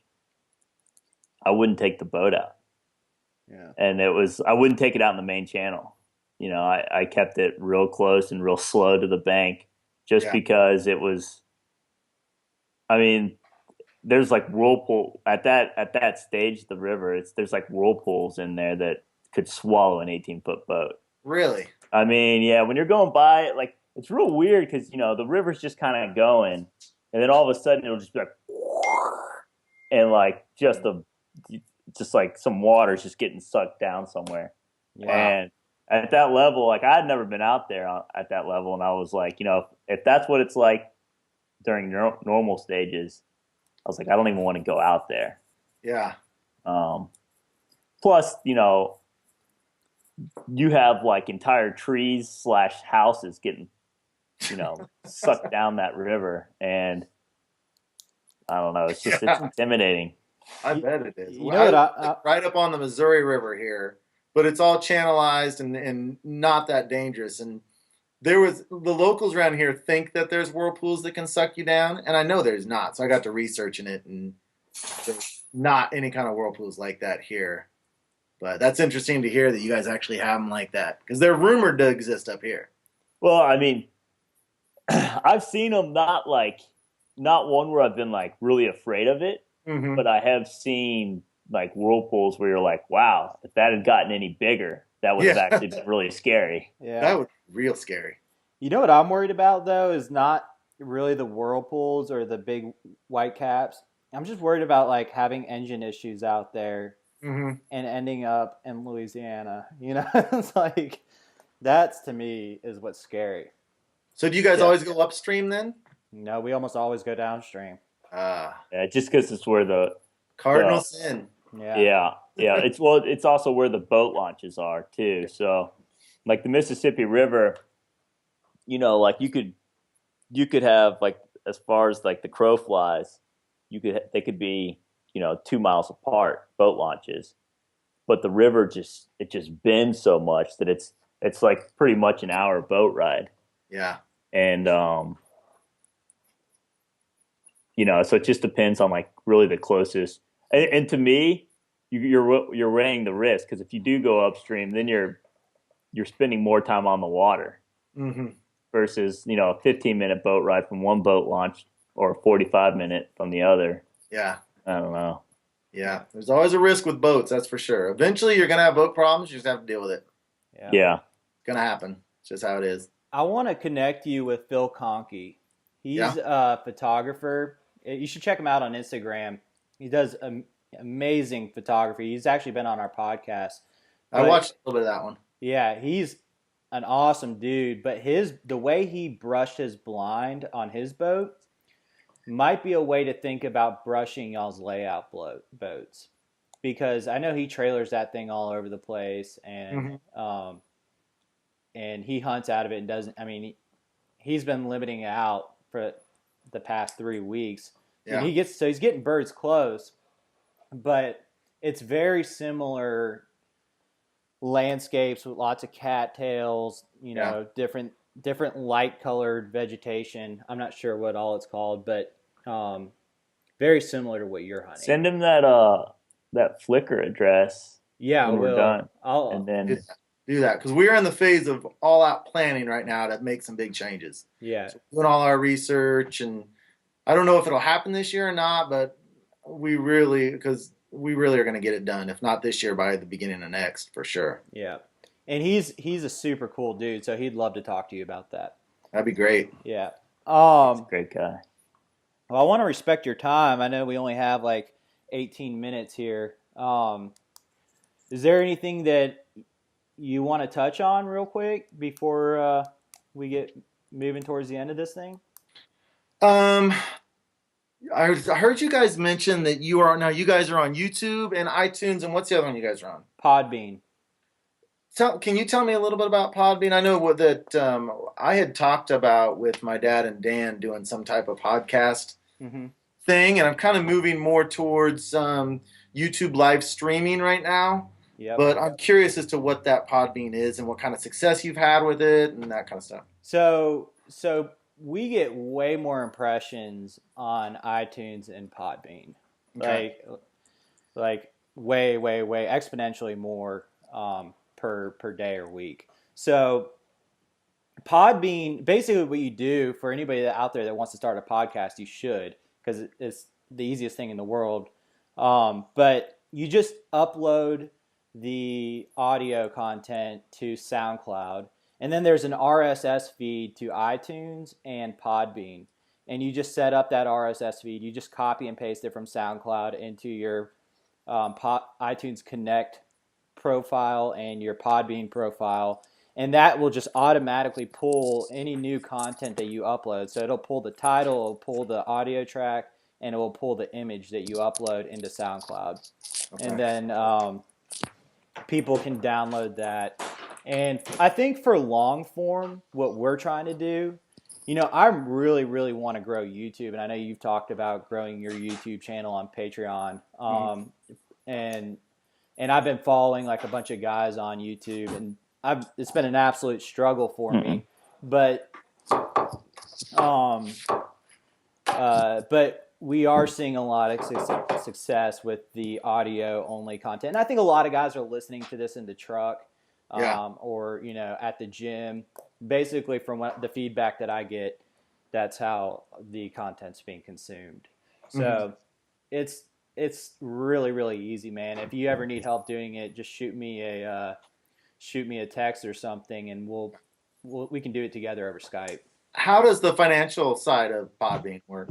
I wouldn't take the boat out. Yeah. And I wouldn't take it out in the main channel. I kept it real close and real slow to the bank just because it was, there's like whirlpool at that stage of the river. There's like whirlpools in there that could swallow an 18-foot boat. Really? When you're going by, like, it's real weird because, the river's just kind of going, and then all of a sudden it'll just be like, and like just like some water's just getting sucked down somewhere. Wow. And at that level, like I had never been out there at that level, and I was like, if that's what it's like during normal stages, I was like, I don't even want to go out there. Yeah. Plus, you have like entire trees / houses getting, sucked down that river, and I don't know, it's intimidating. I bet it is. You know what? Right up on the Missouri River here, but it's all channelized and not that dangerous. And the locals around here think that there's whirlpools that can suck you down, and I know there's not. So I got to researching it, and there's not any kind of whirlpools like that here. But that's interesting to hear that you guys actually have them like that, because they're rumored to exist up here. Well, I've seen them, not one where I've been like really afraid of it. But I have seen like whirlpools where you're like, wow, if that had gotten any bigger, that would have actually been really scary. Yeah. That would be real scary. You know what I'm worried about though is not really the whirlpools or the big white caps. I'm just worried about like having engine issues out there Hmm. and ending up in Louisiana. You know, it's like that's to me is what's scary. So do you guys Yeah. always go upstream then? No, we almost always go downstream. Ah, Yeah, just because it's where cardinal the sin. Yeah. it's also where the boat launches are too. So, like the Mississippi River, like you could have like as far as like the crow flies, they could be 2 miles apart boat launches, but the river just bends so much that it's like pretty much an hour boat ride, Yeah. and so it just depends on like really the closest. And to me, you're weighing the risk because if you do go upstream, then you're spending more time on the water Hmm. versus a 15-minute boat ride from one boat launch or a 45-minute from the other. Yeah. I don't know. Yeah. There's always a risk with boats, that's for sure. Eventually you're gonna have boat problems, you just have to deal with it. Yeah. It's gonna happen. It's just how it is. I want to connect you with Phil Konkey. He's Yeah. a photographer. You should check him out on Instagram. He does amazing photography. He's actually been on our podcast. I watched a little bit of that one. Yeah, he's an awesome dude. But the way he brushed his blind on his boat might be a way to think about brushing y'all's layout boats, because I know he trailers that thing all over the place, and he hunts out of it and doesn't. I mean, he's been limiting it out for the past 3 weeks. Yeah. And he's getting birds close, but it's very similar landscapes with lots of cattails, different light colored vegetation. I'm not sure what all it's called, but very similar to what you're hunting. Send him that Flickr address. Yeah, when we're done. And then do that because we're in the phase of all out planning right now to make some big changes. Yeah. So doing all our research, and I don't know if it'll happen this year or not, but we really are going to get it done. If not this year, by the beginning of next, for sure. Yeah. And he's a super cool dude, so he'd love to talk to you about that. That'd be great. Yeah. he's a great guy. Well, I want to respect your time. I know we only have like 18 minutes here. Is there anything that you want to touch on real quick before we get moving towards the end of this thing? I heard you guys mention that you guys are on YouTube and iTunes, and what's the other one you guys are on? Podbean. Can you tell me a little bit about Podbean? I know that I had talked about with my dad and Dan doing some type of podcast thing, and I'm kind of moving more towards YouTube live streaming right now. Yep. But I'm curious as to what that Podbean is and what kind of success you've had with it and that kind of stuff. So we get way more impressions on iTunes and Podbean. Okay. Like way exponentially more per day or week. So Podbean, basically what you do for anybody out there that wants to start a podcast, you should, because it's the easiest thing in the world. But you just upload the audio content to SoundCloud, and then there's an RSS feed to iTunes and Podbean, and you just set up that RSS feed. You just copy and paste it from SoundCloud into your iTunes Connect profile and your Podbean profile, and that will just automatically pull any new content that you upload. So it'll pull the title, it'll pull the audio track, and it will pull the image that you upload into SoundCloud. Okay. And then people can download that. And I think for long form, what we're trying to do, I really want to grow YouTube, and I know you've talked about growing your YouTube channel on Patreon. And I've been following like a bunch of guys on YouTube, and it's been an absolute struggle for me. But we are seeing a lot of success with the audio only content. And I think a lot of guys are listening to this in the truck, or at the gym. Basically, from the feedback that I get, that's how the content's being consumed. So it's really easy, man. If you ever need help doing it, just shoot me shoot me a text or something, and we can do it together over Skype. How does the financial side of Podbean work?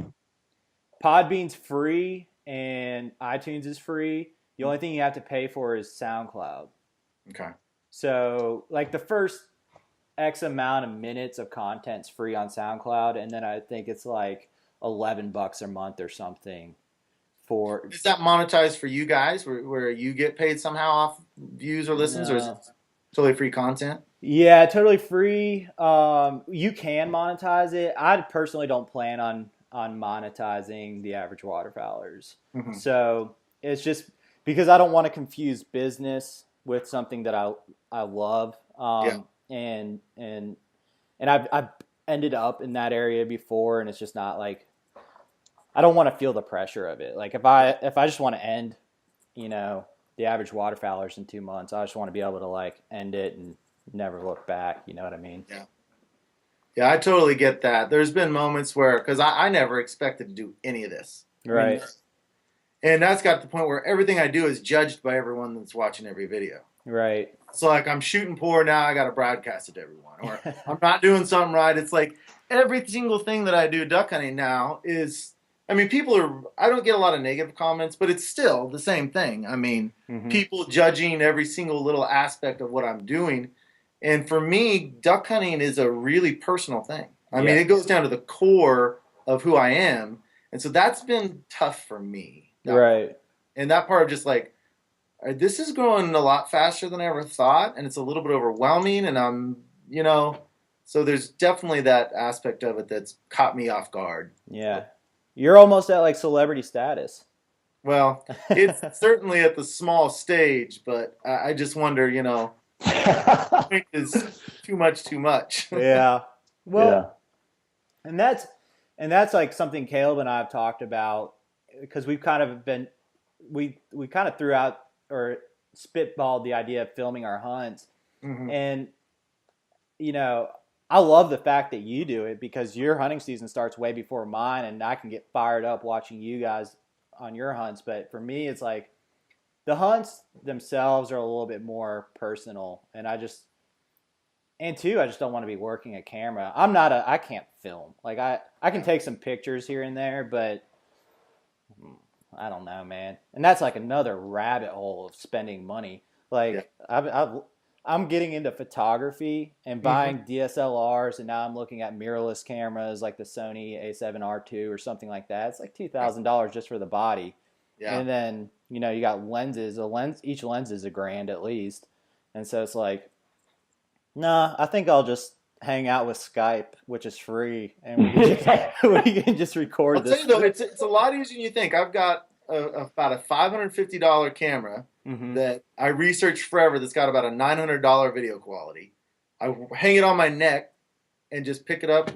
Podbean's free and iTunes is free. The only thing you have to pay for is SoundCloud. Okay. So like the first X amount of minutes of content's free on SoundCloud, and then I think it's like $11 a month or something for. Is that monetized for you guys, where you get paid somehow off views or listens, or is it totally free content? Yeah, totally free. You can monetize it. I personally don't plan on monetizing the average waterfowlers. Mm-hmm. So it's just because I don't want to confuse business with something that I love. And I've ended up in that area before, and it's just not like I don't want to feel the pressure of it. Like if I just want to end, the average waterfowlers in 2 months, I just want to be able to like end it and never look back. You know what I mean? Yeah. Yeah, I totally get that. There's been moments where, because I never expected to do any of this. Right. And that's got to the point where everything I do is judged by everyone that's watching every video. Right. So like I'm shooting poor, now I got to broadcast it to everyone. Or I'm not doing something right. It's like every single thing that I do duck hunting now is, I mean, I don't get a lot of negative comments, but it's still the same thing. I mean, people judging every single little aspect of what I'm doing. And for me, duck hunting is a really personal thing. I mean, it goes down to the core of who I am. And so that's been tough for me. Right. And that part of just like, this is growing a lot faster than I ever thought. And it's a little bit overwhelming. And I'm, so there's definitely that aspect of it that's caught me off guard. Yeah. You're almost at like celebrity status. Well, it's certainly at the small stage, but I just wonder, is too much. Yeah. Well, and that's like something Caleb and I have talked about, because we've kind of been, we kind of threw out or spitballed the idea of filming our hunts. Mm-hmm. And, I love the fact that you do it, because your hunting season starts way before mine, and I can get fired up watching you guys on your hunts. But for me, it's like the hunts themselves are a little bit more personal, and I just don't want to be working a camera. I can't film. Like I can take some pictures here and there, but I don't know, man. And that's like another rabbit hole of spending money. Like I'm getting into photography and buying DSLRs, and now I'm looking at mirrorless cameras like the Sony A7R II or something like that. It's like $2,000 just for the body. Yeah. And then, you got lenses. Each lens is $1,000 at least. And so it's like, nah, I think I'll just hang out with Skype, which is free, and we can just record this. I'll tell you though, it's a lot easier than you think. I've got about a $550 camera that I researched forever that's got about a $900 video quality. I hang it on my neck and just pick it up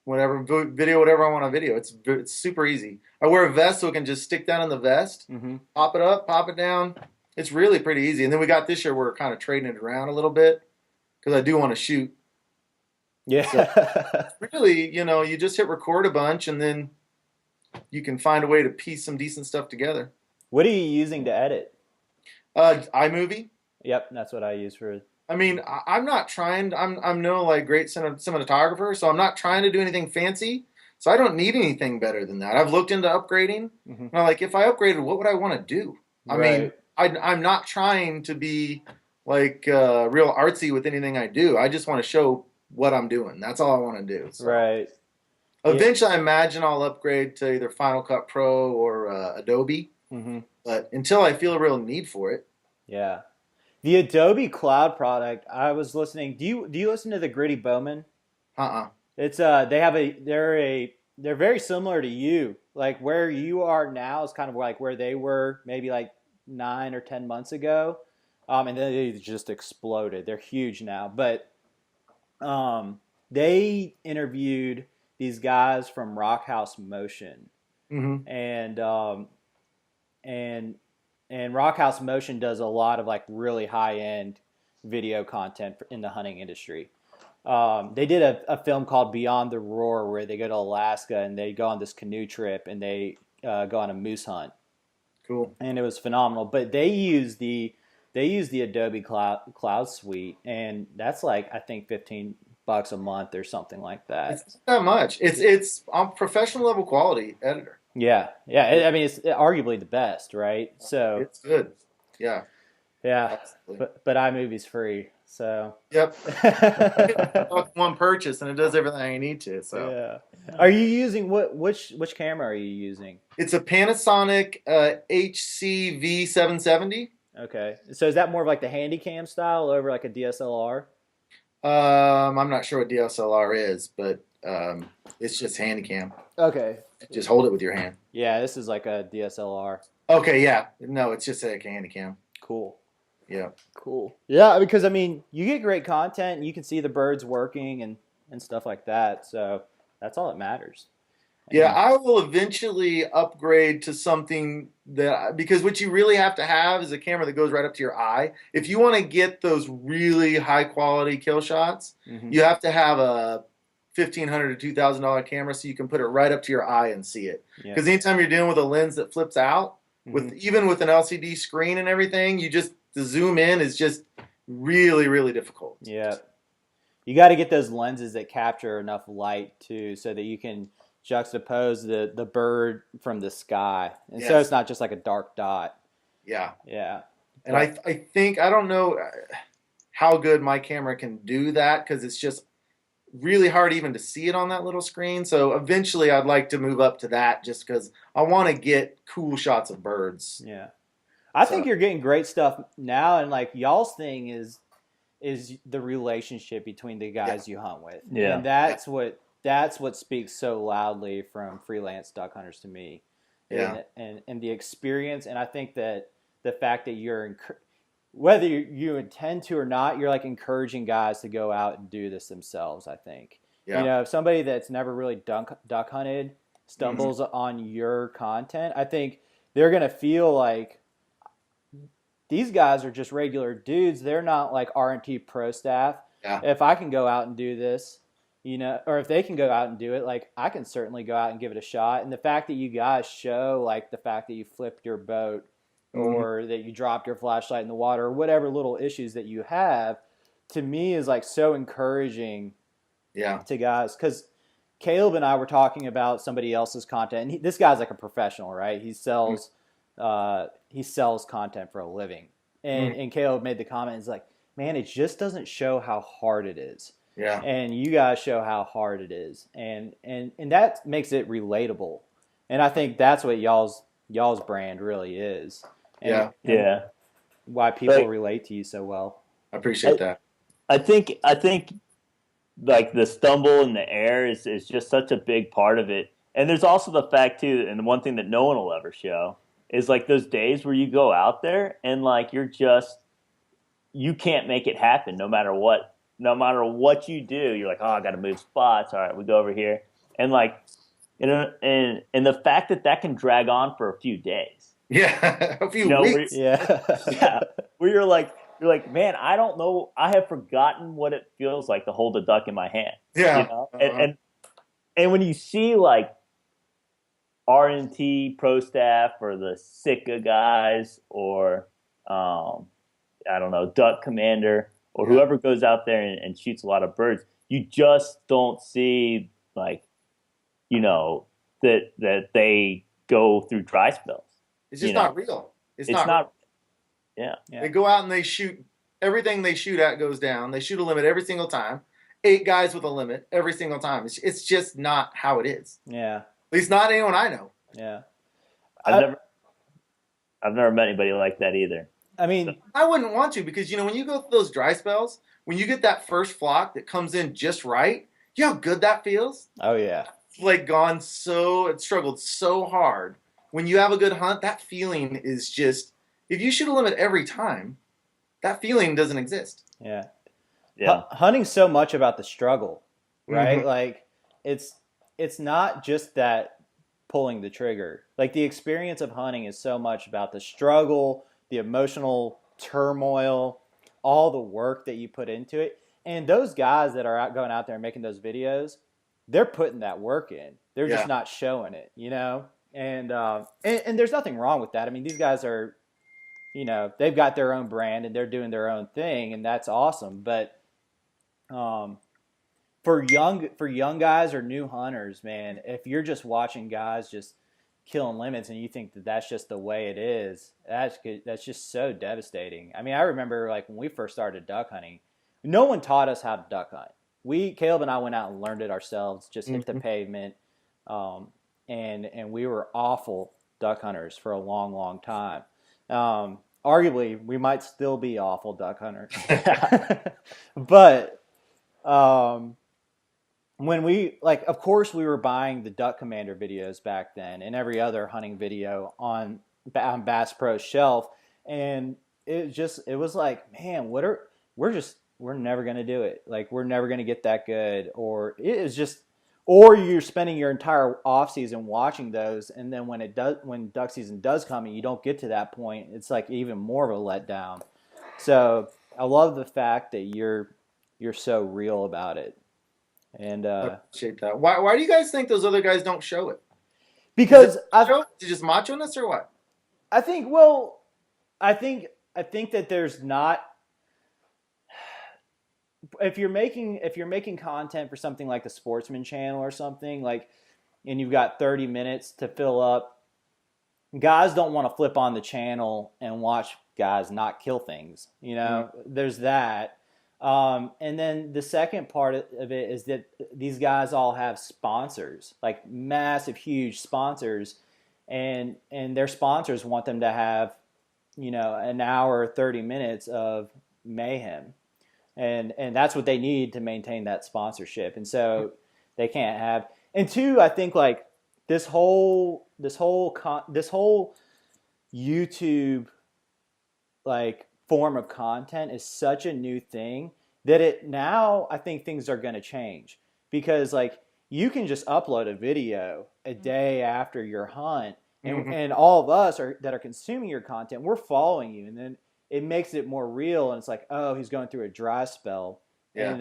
whatever I want to video. It's super easy. I wear a vest so it can just stick down in the vest, pop it up, pop it down. It's really pretty easy. And then we got this year we're kind of trading it around a little bit because I do want to shoot. Yeah. So really, you just hit record a bunch and then you can find a way to piece some decent stuff together. What are you using to edit? iMovie. Yep, that's what I use for it. I mean, I'm not trying. I'm no like great cinematographer, so I'm not trying to do anything fancy. So I don't need anything better than that. I've looked into upgrading. And I'm like, if I upgraded, what would I want to do? I mean, I'm not trying to be like real artsy with anything I do. I just want to show what I'm doing. That's all I want to do. So. Right. Eventually, I imagine I'll upgrade to either Final Cut Pro or Adobe. But until I feel a real need for it. Yeah. The Adobe Cloud product, I was listening. Do you listen to the Gritty Bowman? It's they're very similar to you. Like where you are now is kind of like where they were maybe like 9 or 10 months ago. And then they just exploded. They're huge now. But they interviewed these guys from Rockhouse Motion. And Rockhouse Motion does a lot of like really high-end video content in the hunting industry. They did a film called Beyond the Roar where they go to Alaska and they go on this canoe trip and they go on a moose hunt. Cool. And it was phenomenal. But they use the they use the Adobe Cloud Suite, and that's like I think $15 a month or something like that. It's not that much. It's on professional level quality editor. Yeah, yeah. I mean, it's arguably the best, right? So It's good. Yeah, yeah, absolutely. but iMovie's free, so Yep. One purchase and it does everything I need to. So yeah. Are you using which camera are you using? it's a Panasonic HC V770. Okay, so is that more of like the handy cam style over like a DSLR? I'm not sure what DSLR is, but it's just handycam. Okay. Just hold it with your hand. Yeah, this is like a DSLR. Okay, yeah. No, it's just like a handycam. Cool. Yeah. Cool. Yeah, because I mean, you get great content, and you can see the birds working and stuff like that. So that's all that matters. Yeah, I will eventually upgrade to something that, because what you really have to have is a camera that goes right up to your eye. If you want to get those really high quality kill shots, you have to have a $1,500 to $2,000 camera so you can put it right up to your eye and see it. Because anytime you're dealing with a lens that flips out, even with an LCD screen and everything, the zoom in is just really, really difficult. Yeah. You got to get those lenses that capture enough light too, so that you can juxtapose the bird from the sky, and so it's not just like a dark dot. Yeah. Yeah. And I think, I don't know how good my camera can do that, because it's just really hard even to see it on that little screen. So eventually I'd like to move up to that, just because I want to get cool shots of birds. Yeah. I think you're getting great stuff now, and like y'all's thing is the relationship between the guys you hunt with. Yeah. And that's what speaks so loudly from freelance duck hunters to me. Yeah. And the experience, and I think that the fact that you're whether you intend to or not, you're like encouraging guys to go out and do this themselves, I think. Yeah. You know, if somebody that's never really duck hunted stumbles on your content, I think they're going to feel like these guys are just regular dudes. They're not like R&T pro staff. Yeah. If I can go out and do this, you know, or if they can go out and do it, like I can certainly go out and give it a shot. And the fact that you guys show like the fact that you flipped your boat or that you dropped your flashlight in the water or whatever little issues that you have, to me is like so encouraging to guys. Because Caleb and I were talking about somebody else's content, and this guy's like a professional, right? He sells content for a living. And Caleb made the comment, it's like, man, it just doesn't show how hard it is. Yeah. And you guys show how hard it is. And that makes it relatable. And I think that's what y'all's brand really is. And, and why people relate to you so well. I appreciate that. I think like the stumble in the air is just such a big part of it. And there's also the fact too, and the one thing that no one will ever show is like those days where you go out there and like you can't make it happen no matter what. No matter what you do, you're like, oh, I got to move spots. All right, we go over here. And like, and the fact that can drag on for a few days. Yeah, a few weeks. Where you're like, man, I don't know. I have forgotten what it feels like to hold a duck in my hand. Yeah. You know? And when you see like R&T pro staff or the Sika guys or I don't know, Duck Commander or whoever goes out there and shoots a lot of birds, you just don't see like, you know, that they go through dry spells. It's just not real. It's not real. Yeah. They go out and they shoot. Everything they shoot at goes down. They shoot a limit every single time. 8 guys with a limit every single time. It's just not how it is. Yeah. At least not anyone I know. Yeah. I've never met anybody like that either. I mean, I wouldn't want to, because, you know, when you go through those dry spells, when you get that first flock that comes in just right, you know how good that feels? Oh, yeah. It's like it struggled so hard. When you have a good hunt, that feeling is just, if you shoot a limit every time, that feeling doesn't exist. Yeah. Yeah. Hunting's so much about the struggle, right? Like it's not just that pulling the trigger. Like the experience of hunting is so much about the struggle, the emotional turmoil, all the work that you put into it. And those guys that are going out there and making those videos, they're putting that work in. They're just not showing it, you know? And there's nothing wrong with that. I mean, these guys are they've got their own brand and they're doing their own thing, and that's awesome. But for young guys or new hunters, man, if you're just watching guys just killing limits and you think that that's just the way it is, that's just so devastating. I mean, I remember like when we first started duck hunting, no one taught us how to duck hunt. Caleb and I went out and learned it ourselves, just hit the pavement, and we were awful duck hunters for a long, long time. Arguably, we might still be awful duck hunters, but when of course we were buying the Duck Commander videos back then and every other hunting video on Bass Pro's shelf, and it was like, man, we're never gonna do it. Like, we're never gonna get that good, or it is just, or you're spending your entire off season watching those, and then when duck season does come and you don't get to that point, it's like even more of a letdown. So I love the fact that you're so real about it. And I appreciate that. Why do you guys think those other guys don't show it? Because to just macho-ness or what? I think that there's not, if you're making content for something like the Sportsman channel or something, like, and you've got 30 minutes to fill up, guys don't want to flip on the channel and watch guys not kill things. There's that. And then the second part of it is that these guys all have sponsors, like massive, huge sponsors, and their sponsors want them to have, an hour or 30 minutes of mayhem. And that's what they need to maintain that sponsorship. And so they can't have, and two, I think like this whole YouTube, like, form of content is such a new thing that now I think things are going to change, because like you can just upload a video a day after your hunt, and all of us that are consuming your content, we're following you, and then it makes it more real, and it's like, oh, he's going through a dry spell, and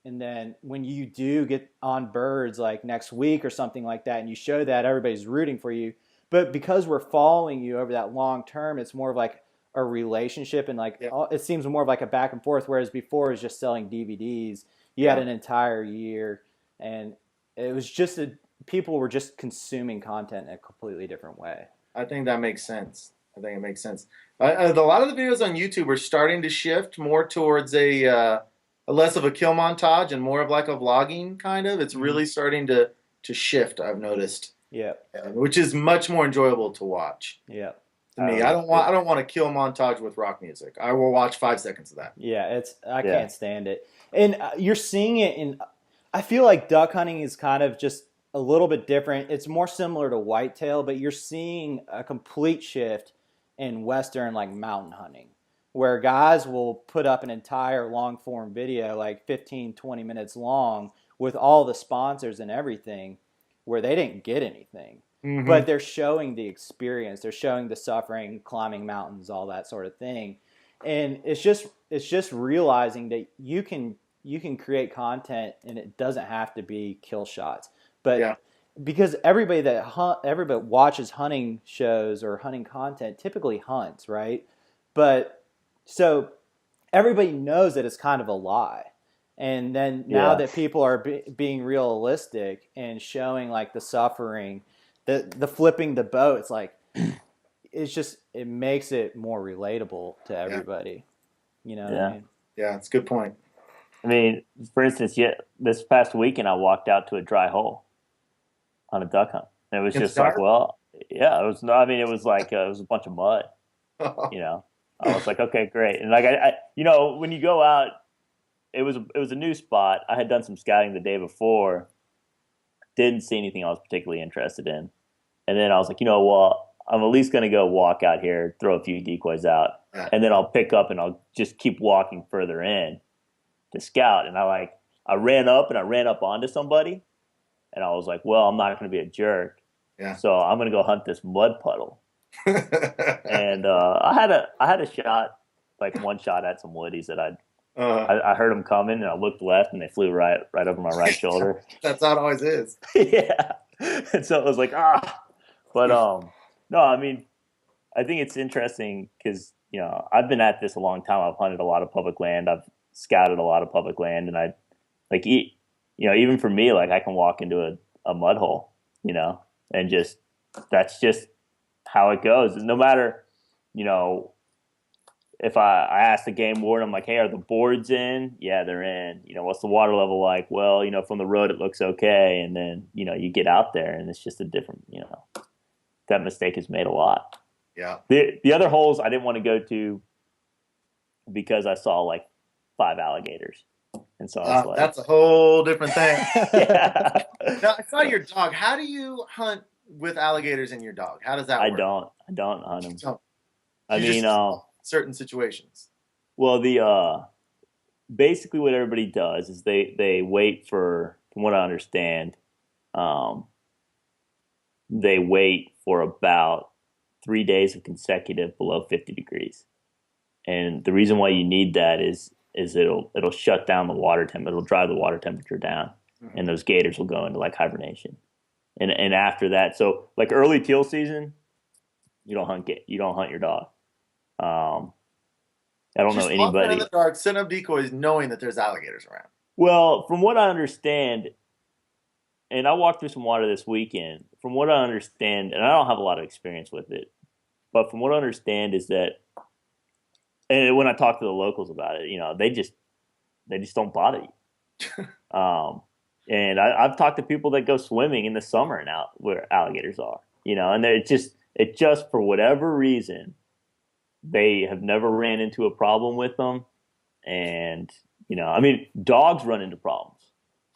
then when you do get on birds like next week or something like that, and you show that, everybody's rooting for you. But because we're following you over that long term, it's more of like a relationship, and like it seems more of like a back and forth, whereas before it was just selling DVDs. You had an entire year, and it was just people were just consuming content in a completely different way. I think that makes sense. I think it makes sense. A lot of the videos on YouTube are starting to shift more towards a less of a kill montage and more of like a vlogging kind of. It's really starting to shift, I've noticed. Yeah. Which is much more enjoyable to watch. Yeah. To me, I don't want a kill montage with rock music. I will watch 5 seconds of that. Yeah, I can't stand it. And you're seeing it in. I feel like duck hunting is kind of just a little bit different. It's more similar to whitetail, but you're seeing a complete shift in Western, like, mountain hunting, where guys will put up an entire long form video, like 15, 20 minutes long, with all the sponsors and everything, where they didn't get anything. But they're showing the experience. They're showing the suffering, climbing mountains, all that sort of thing. And it's just realizing that you can create content, and it doesn't have to be kill shots. But because everybody watches hunting shows or hunting content typically hunts, right? But so everybody knows that it's kind of a lie. And then now that people are being realistic and showing like the suffering, the flipping the boat, it's like, it makes it more relatable to everybody. You know what I mean? Yeah, it's a good point. I mean, for instance, this past weekend I walked out to a dry hole on a duck hunt. And it was just like, well, yeah, it was. I mean, it was like it was a bunch of mud. I was like, okay, great. And like I when you go out, it was a new spot. I had done some scouting the day before. Didn't see anything I was particularly interested in. And then I was like, I'm at least going to go walk out here, throw a few decoys out, and then I'll pick up and I'll just keep walking further in to scout. And I ran up onto somebody, and I was like, well, I'm not going to be a jerk. Yeah. So I'm going to go hunt this mud puddle. And I had a shot, like one shot at some woodies that I heard them coming, and I looked left, and they flew right over my right shoulder. That's how it always is. Yeah. And so it was like, but no, I mean, I think it's interesting because, I've been at this a long time. I've hunted a lot of public land. I've scouted a lot of public land, and even for me, like I can walk into a mud hole, and that's just how it goes. And no matter, if I ask the game warden, I'm like, hey, are the boards in? Yeah, they're in. What's the water level like? Well, from the road it looks okay. And then, you get out there and it's just a different, that mistake is made a lot. Yeah. The other holes I didn't want to go to because I saw like 5 alligators. And so I was like, that's a whole different thing. Yeah. Now, I saw your dog. How do you hunt with alligators in your dog? How does that work? I don't hunt them. So, I you mean, just certain situations. well, basically what everybody does is they wait for, from what I understand, they wait for about 3 days of consecutive below 50 degrees. And the reason why you need that is it'll shut down the water temp. It'll drive the water temperature down, and those gators will go into like hibernation. And after that, so like early teal season, you don't hunt your dog. I don't know anybody in the dark, setting up decoys, knowing that there's alligators around. Well, from what I understand, and I walked through some water this weekend. From what I understand, and I don't have a lot of experience with it, but from what I understand is that, and when I talk to the locals about it, they just don't bother you. And I've talked to people that go swimming in the summer and out where alligators are, and it just for whatever reason, they have never ran into a problem with them. And, dogs run into problems.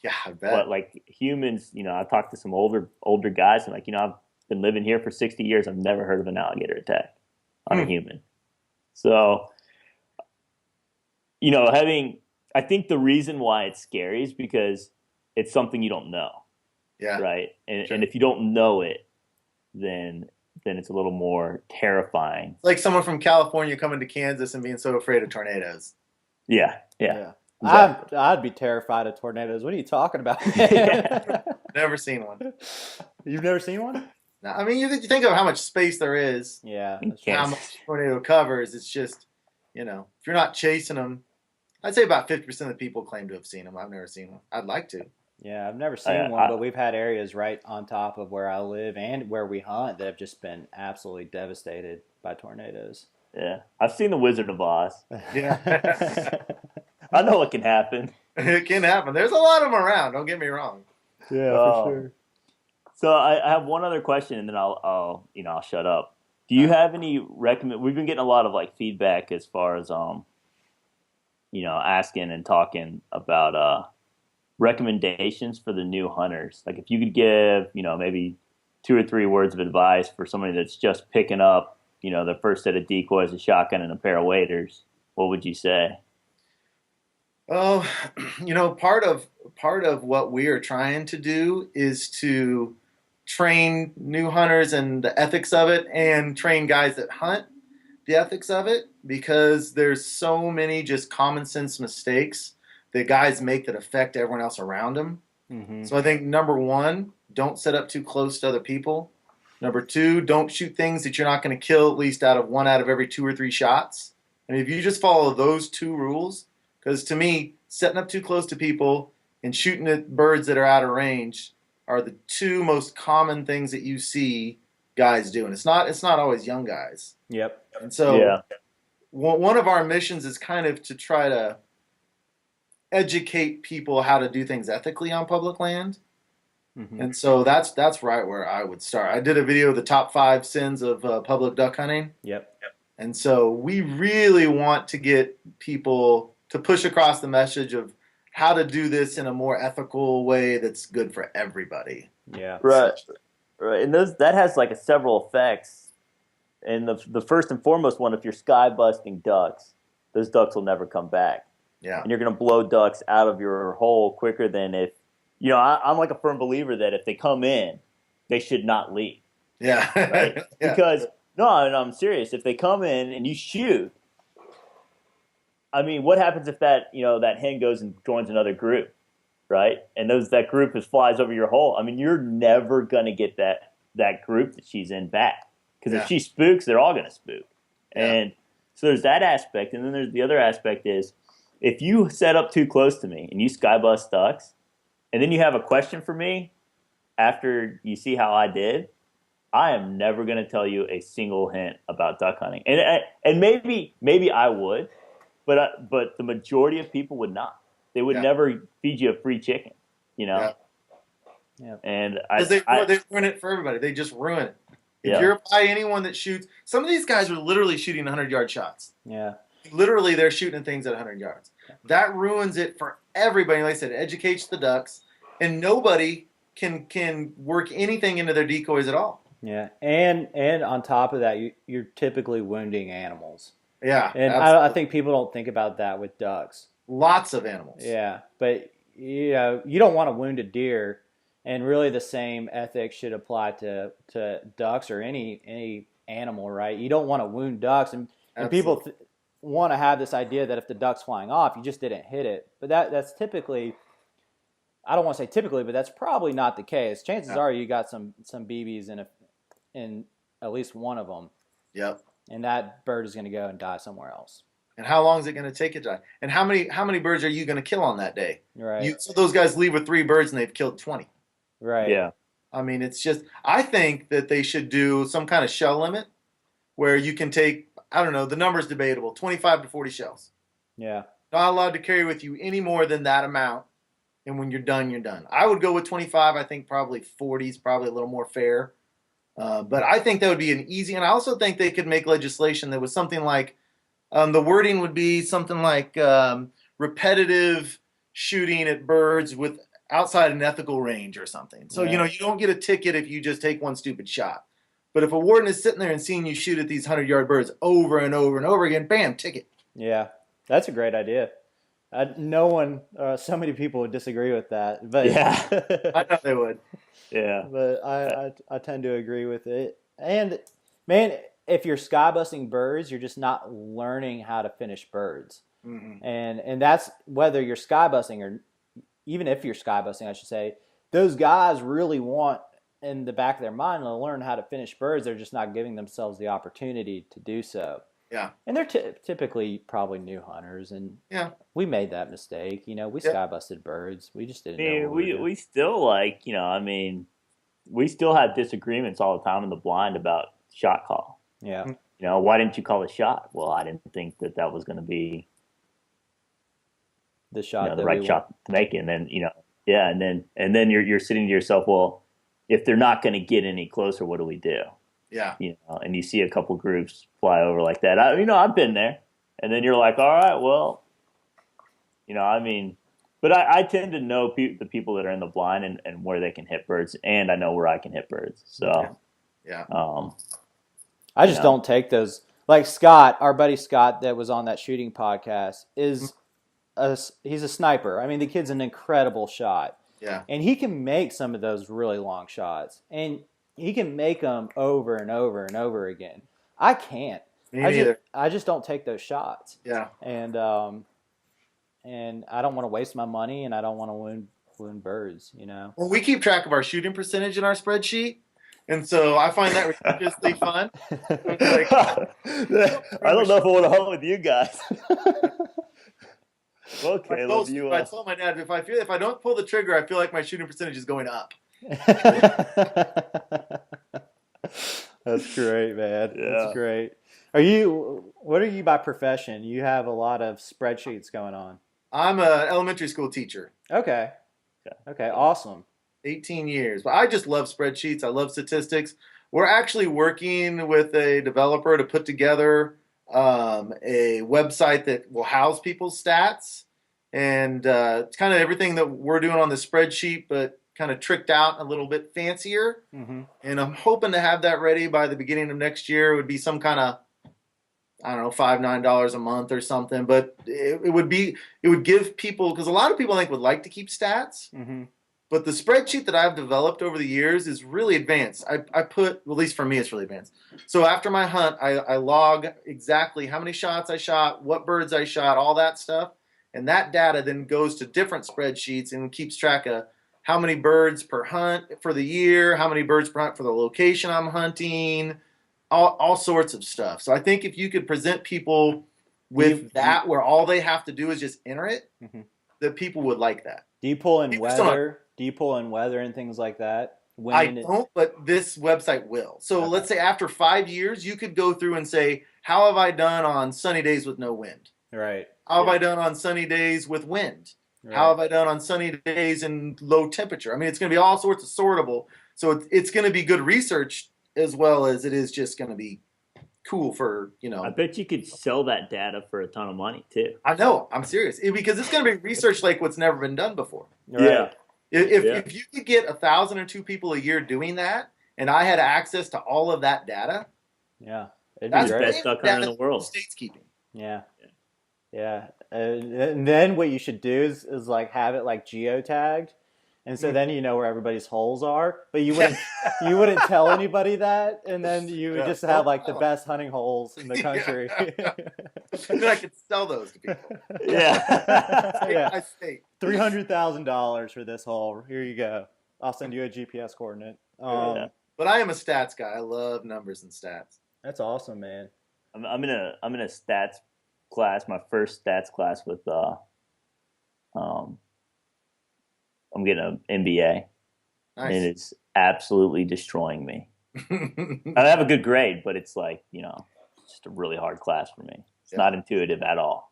Yeah, I bet. But like humans, I've talked to some older guys and like, I've been living here for 60 years. I've never heard of an alligator attack on a human. So, I think the reason why it's scary is because it's something you don't know. Yeah. Right. And Sure. and if you don't know it, then it's a little more terrifying. It's like someone from California coming to Kansas and being so afraid of tornadoes. Yeah. Exactly. I'd be terrified of tornadoes. What are you talking about? Never seen one. You've never seen one? No, I mean, you think of how much space there is. Yeah. How much a tornado covers. It's just, if you're not chasing them, I'd say about 50% of the people claim to have seen them. I've never seen one. I'd like to. Yeah, I've never seen one, but we've had areas right on top of where I live and where we hunt that have just been absolutely devastated by tornadoes. Yeah. I've seen The Wizard of Oz. Yeah. I know it can happen. It can happen. There's a lot of them around. Don't get me wrong. Yeah, for sure. So I have one other question, and then I'll shut up. Do you have any recommend? We've been getting a lot of like feedback as far as asking and talking about recommendations for the new hunters. Like if you could give maybe 2 or 3 words of advice for somebody that's just picking up their first set of decoys, a shotgun, and a pair of waders, what would you say? Oh, part of what we are trying to do is to train new hunters and the ethics of it, and train guys that hunt the ethics of it, because there's so many just common sense mistakes that guys make that affect everyone else around them. Mm-hmm. So I think number 1, don't set up too close to other people. Number 2, don't shoot things that you're not going to kill at least one out of every 2 or 3 shots. And if you just follow those 2 rules, because to me, setting up too close to people and shooting at birds that are out of range are the 2 most common things that you see guys doing. It's not always young guys. Yep. And so one of our missions is kind of to try to educate people how to do things ethically on public land. Mm-hmm. And so that's right where I would start. I did a video of the top 5 sins of public duck hunting. Yep. And so we really want to get people to push across the message of how to do this in a more ethical way that's good for everybody. Yeah. Right. And that has like several effects. And the first and foremost one, if you're sky busting ducks, those ducks will never come back. Yeah. And you're going to blow ducks out of your hole quicker than if, I'm like a firm believer that if they come in, they should not leave. Yeah. Right? Yeah. Because, no, I'm serious. If they come in and you shoot, I mean, what happens if that hen goes and joins another group, right? And that group flies over your hole. I mean, you're never going to get that group that she's in back. Because if she spooks, they're all going to spook. And so there's that aspect. And then there's the other aspect is if you set up too close to me and you sky bust ducks, and then you have a question for me after you see how I did, I am never going to tell you a single hint about duck hunting. And maybe I would, but the majority of people would not. They would never feed you a free chicken, you know? Yeah. And they ruin it for everybody. They just ruin it. If you're by anyone that shoots, some of these guys are literally shooting 100-yard shots. Yeah. Literally, they're shooting things at 100 yards. That ruins it for everybody. Like I said, it educates the ducks, and nobody can work anything into their decoys at all. Yeah, and on top of that, you're typically wounding animals. Yeah, and I think people don't think about that with ducks. Lots of animals. Yeah, but you don't want to wound a deer, and really the same ethics should apply to ducks or any animal, right? You don't want to wound ducks, and people want to have this idea that if the duck's flying off, you just didn't hit it. But that's typically, I don't want to say typically, but that's probably not the case. Chances are you got some BBs in at least one of them. Yep. And that bird is going to go and die somewhere else. And how long is it going to take it to die? And how many birds are you going to kill on that day? Right. So those guys leave with 3 birds and they've killed 20. Right. Yeah. I mean, it's just, I think that they should do some kind of shell limit where you can take, I don't know, the number's debatable, 25 to 40 shells. Yeah. Not allowed to carry with you any more than that amount. And when you're done, you're done. I would go with 25. I think probably 40 is probably a little more fair. But I think that would be an easy, and I also think they could make legislation that was something like, the wording would be something like repetitive shooting at birds with outside an ethical range or something. So, you don't get a ticket if you just take one stupid shot. But if a warden is sitting there and seeing you shoot at these 100-yard birds over and over and over again, bam, ticket. Yeah, that's a great idea. So many people would disagree with that. But I know they would. Yeah. But I tend to agree with it. And, man, if you're sky busting birds, you're just not learning how to finish birds. Mm-hmm. And that's whether you're sky busting or even if you're sky busting, I should say, those guys really want in the back of their mind to learn how to finish birds. They're just not giving themselves the opportunity to do so. Yeah. And they're typically probably new hunters. And we made that mistake. We sky busted birds. We just didn't know. We still we still have disagreements all the time in the blind about shot call. Yeah. Why didn't you call a shot? Well, I didn't think that was going to be the shot, the right shot to make. And then, and then you're sitting to yourself, well, if they're not going to get any closer, what do we do? Yeah. And you see a couple groups fly over like that. I've been there. And then you're like, all right, well, but I tend to know the people that are in the blind and where they can hit birds, and I know where I can hit birds. So, I just don't take those. Like Scott, our buddy Scott that was on that shooting podcast, he's a sniper. I mean, the kid's an incredible shot. Yeah. And he can make some of those really long shots, and he can make them over and over and over again. I can't. Me neither. I just don't take those shots. Yeah. And I don't want to waste my money, and I don't want to wound birds. Well, we keep track of our shooting percentage in our spreadsheet, and so I find that ridiculously fun. Like, I don't know if I want to hunt with you guys. Okay, I told my dad if I don't pull the trigger, I feel like my shooting percentage is going up. That's great, man. Yeah. That's great. What are you by profession? You have a lot of spreadsheets going on. I'm an elementary school teacher. Okay, awesome. 18 years. But I just love spreadsheets. I love statistics. We're actually working with a developer to put together a website that will house people's stats. And it's kind of everything that we're doing on the spreadsheet, but kind of tricked out a little bit fancier. Mm-hmm. And I'm hoping to have that ready by the beginning of next year. It would be some kind of, I don't know, $5, $9 a month or something. But it would give people, because a lot of people I think would like to keep stats. Mm-hmm. But the spreadsheet that I've developed over the years is really advanced. I put, at least for me, it's really advanced. So after my hunt, I log exactly how many shots I shot, what birds I shot, all that stuff. And that data then goes to different spreadsheets and keeps track of how many birds per hunt for the year, how many birds per hunt for the location I'm hunting, all sorts of stuff. So I think if you could present people with that, where all they have to do is just enter it, that people would like that. Do you pull in People still not- weather? Do you pull in weather and things like that? I Wind? don't, but this website will. So Okay. let's say after 5 years, you could go through and say, how have I done on sunny days with no wind? Right. How have I done on sunny days with wind? Right. How have I done on sunny days in low temperature? I mean, it's going to be all sorts of sortable. So it's going to be good research as well as it is just going to be cool for, I bet you could sell that data for a ton of money too. I know, I'm serious. Because it's going to be research like what's never been done before. Right. If you could get 1,000 or 2 people a year doing that, and I had access to all of that data, it'd be that's great. Best duck hunter in the world. State's keeping. Yeah. And then what you should do is like have it like geotagged, and so then you know where everybody's holes are, but you wouldn't tell anybody that, and then you would just have like the best hunting holes in the country. And then I could sell those to people. Yeah. State. $300,000 for this hole. Here you go. I'll send you a GPS coordinate. But I am a stats guy. I love numbers and stats. That's awesome, man. I'm in a stats class, my first stats class with I'm getting an MBA. Nice. And it's absolutely destroying me. I have a good grade, but it's like, it's just a really hard class for me. It's not intuitive at all.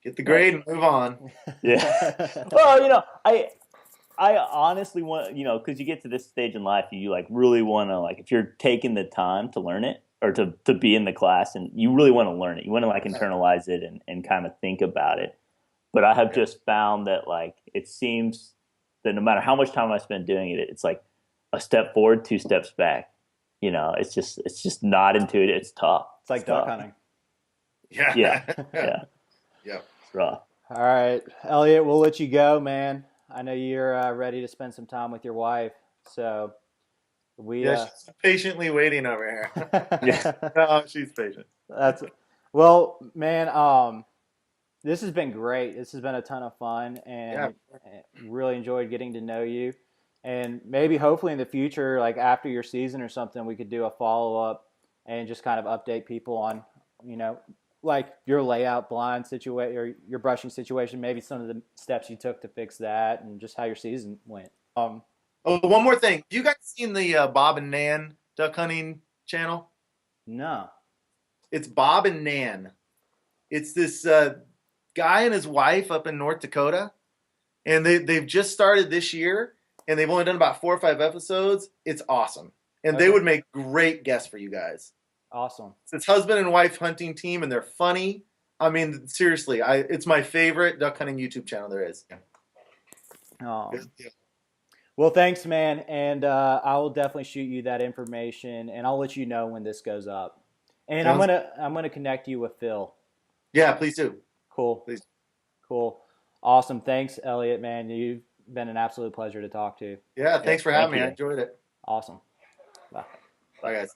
Get the grade and move on. Yeah. Well, I honestly want, because you get to this stage in life, you like really want to, like, if you're taking the time to learn it or to be in the class, and you really want to learn it, you want to like internalize it and kind of think about it. But I have just found that like it seems that no matter how much time I spend doing it, it's like a step forward, 2 steps back. It's just not intuitive. It's tough. It's like duck hunting. Yeah. Yeah. It's rough. All right, Elliot, we'll let you go, man. I know you're ready to spend some time with your wife, so she's patiently waiting over here. Yeah. No, she's patient. Well, man. This has been great. This has been a ton of fun, and really enjoyed getting to know you. And maybe, hopefully, in the future, like after your season or something, we could do a follow up and just kind of update people on, like your layout blind situation or your brushing situation. Maybe some of the steps you took to fix that, and just how your season went. Oh, one more thing. You guys seen the Bob and Nan duck hunting channel? No. It's Bob and Nan. It's this guy and his wife up in North Dakota, and they've just started this year, and they've only done about 4 or 5 episodes. It's awesome, and they would make great guests for you guys. Awesome. It's this husband and wife hunting team, and they're funny. I mean, seriously, it's my favorite duck hunting YouTube channel there is. Well, thanks, man, and I will definitely shoot you that information, and I'll let you know when this goes up. And I'm gonna connect you with Phil. Yeah, please do. Cool. Please. Cool. Awesome. Thanks, Elliot, man. You've been an absolute pleasure to talk to. Yeah, thanks for having me. I enjoyed it. Awesome. Bye, guys.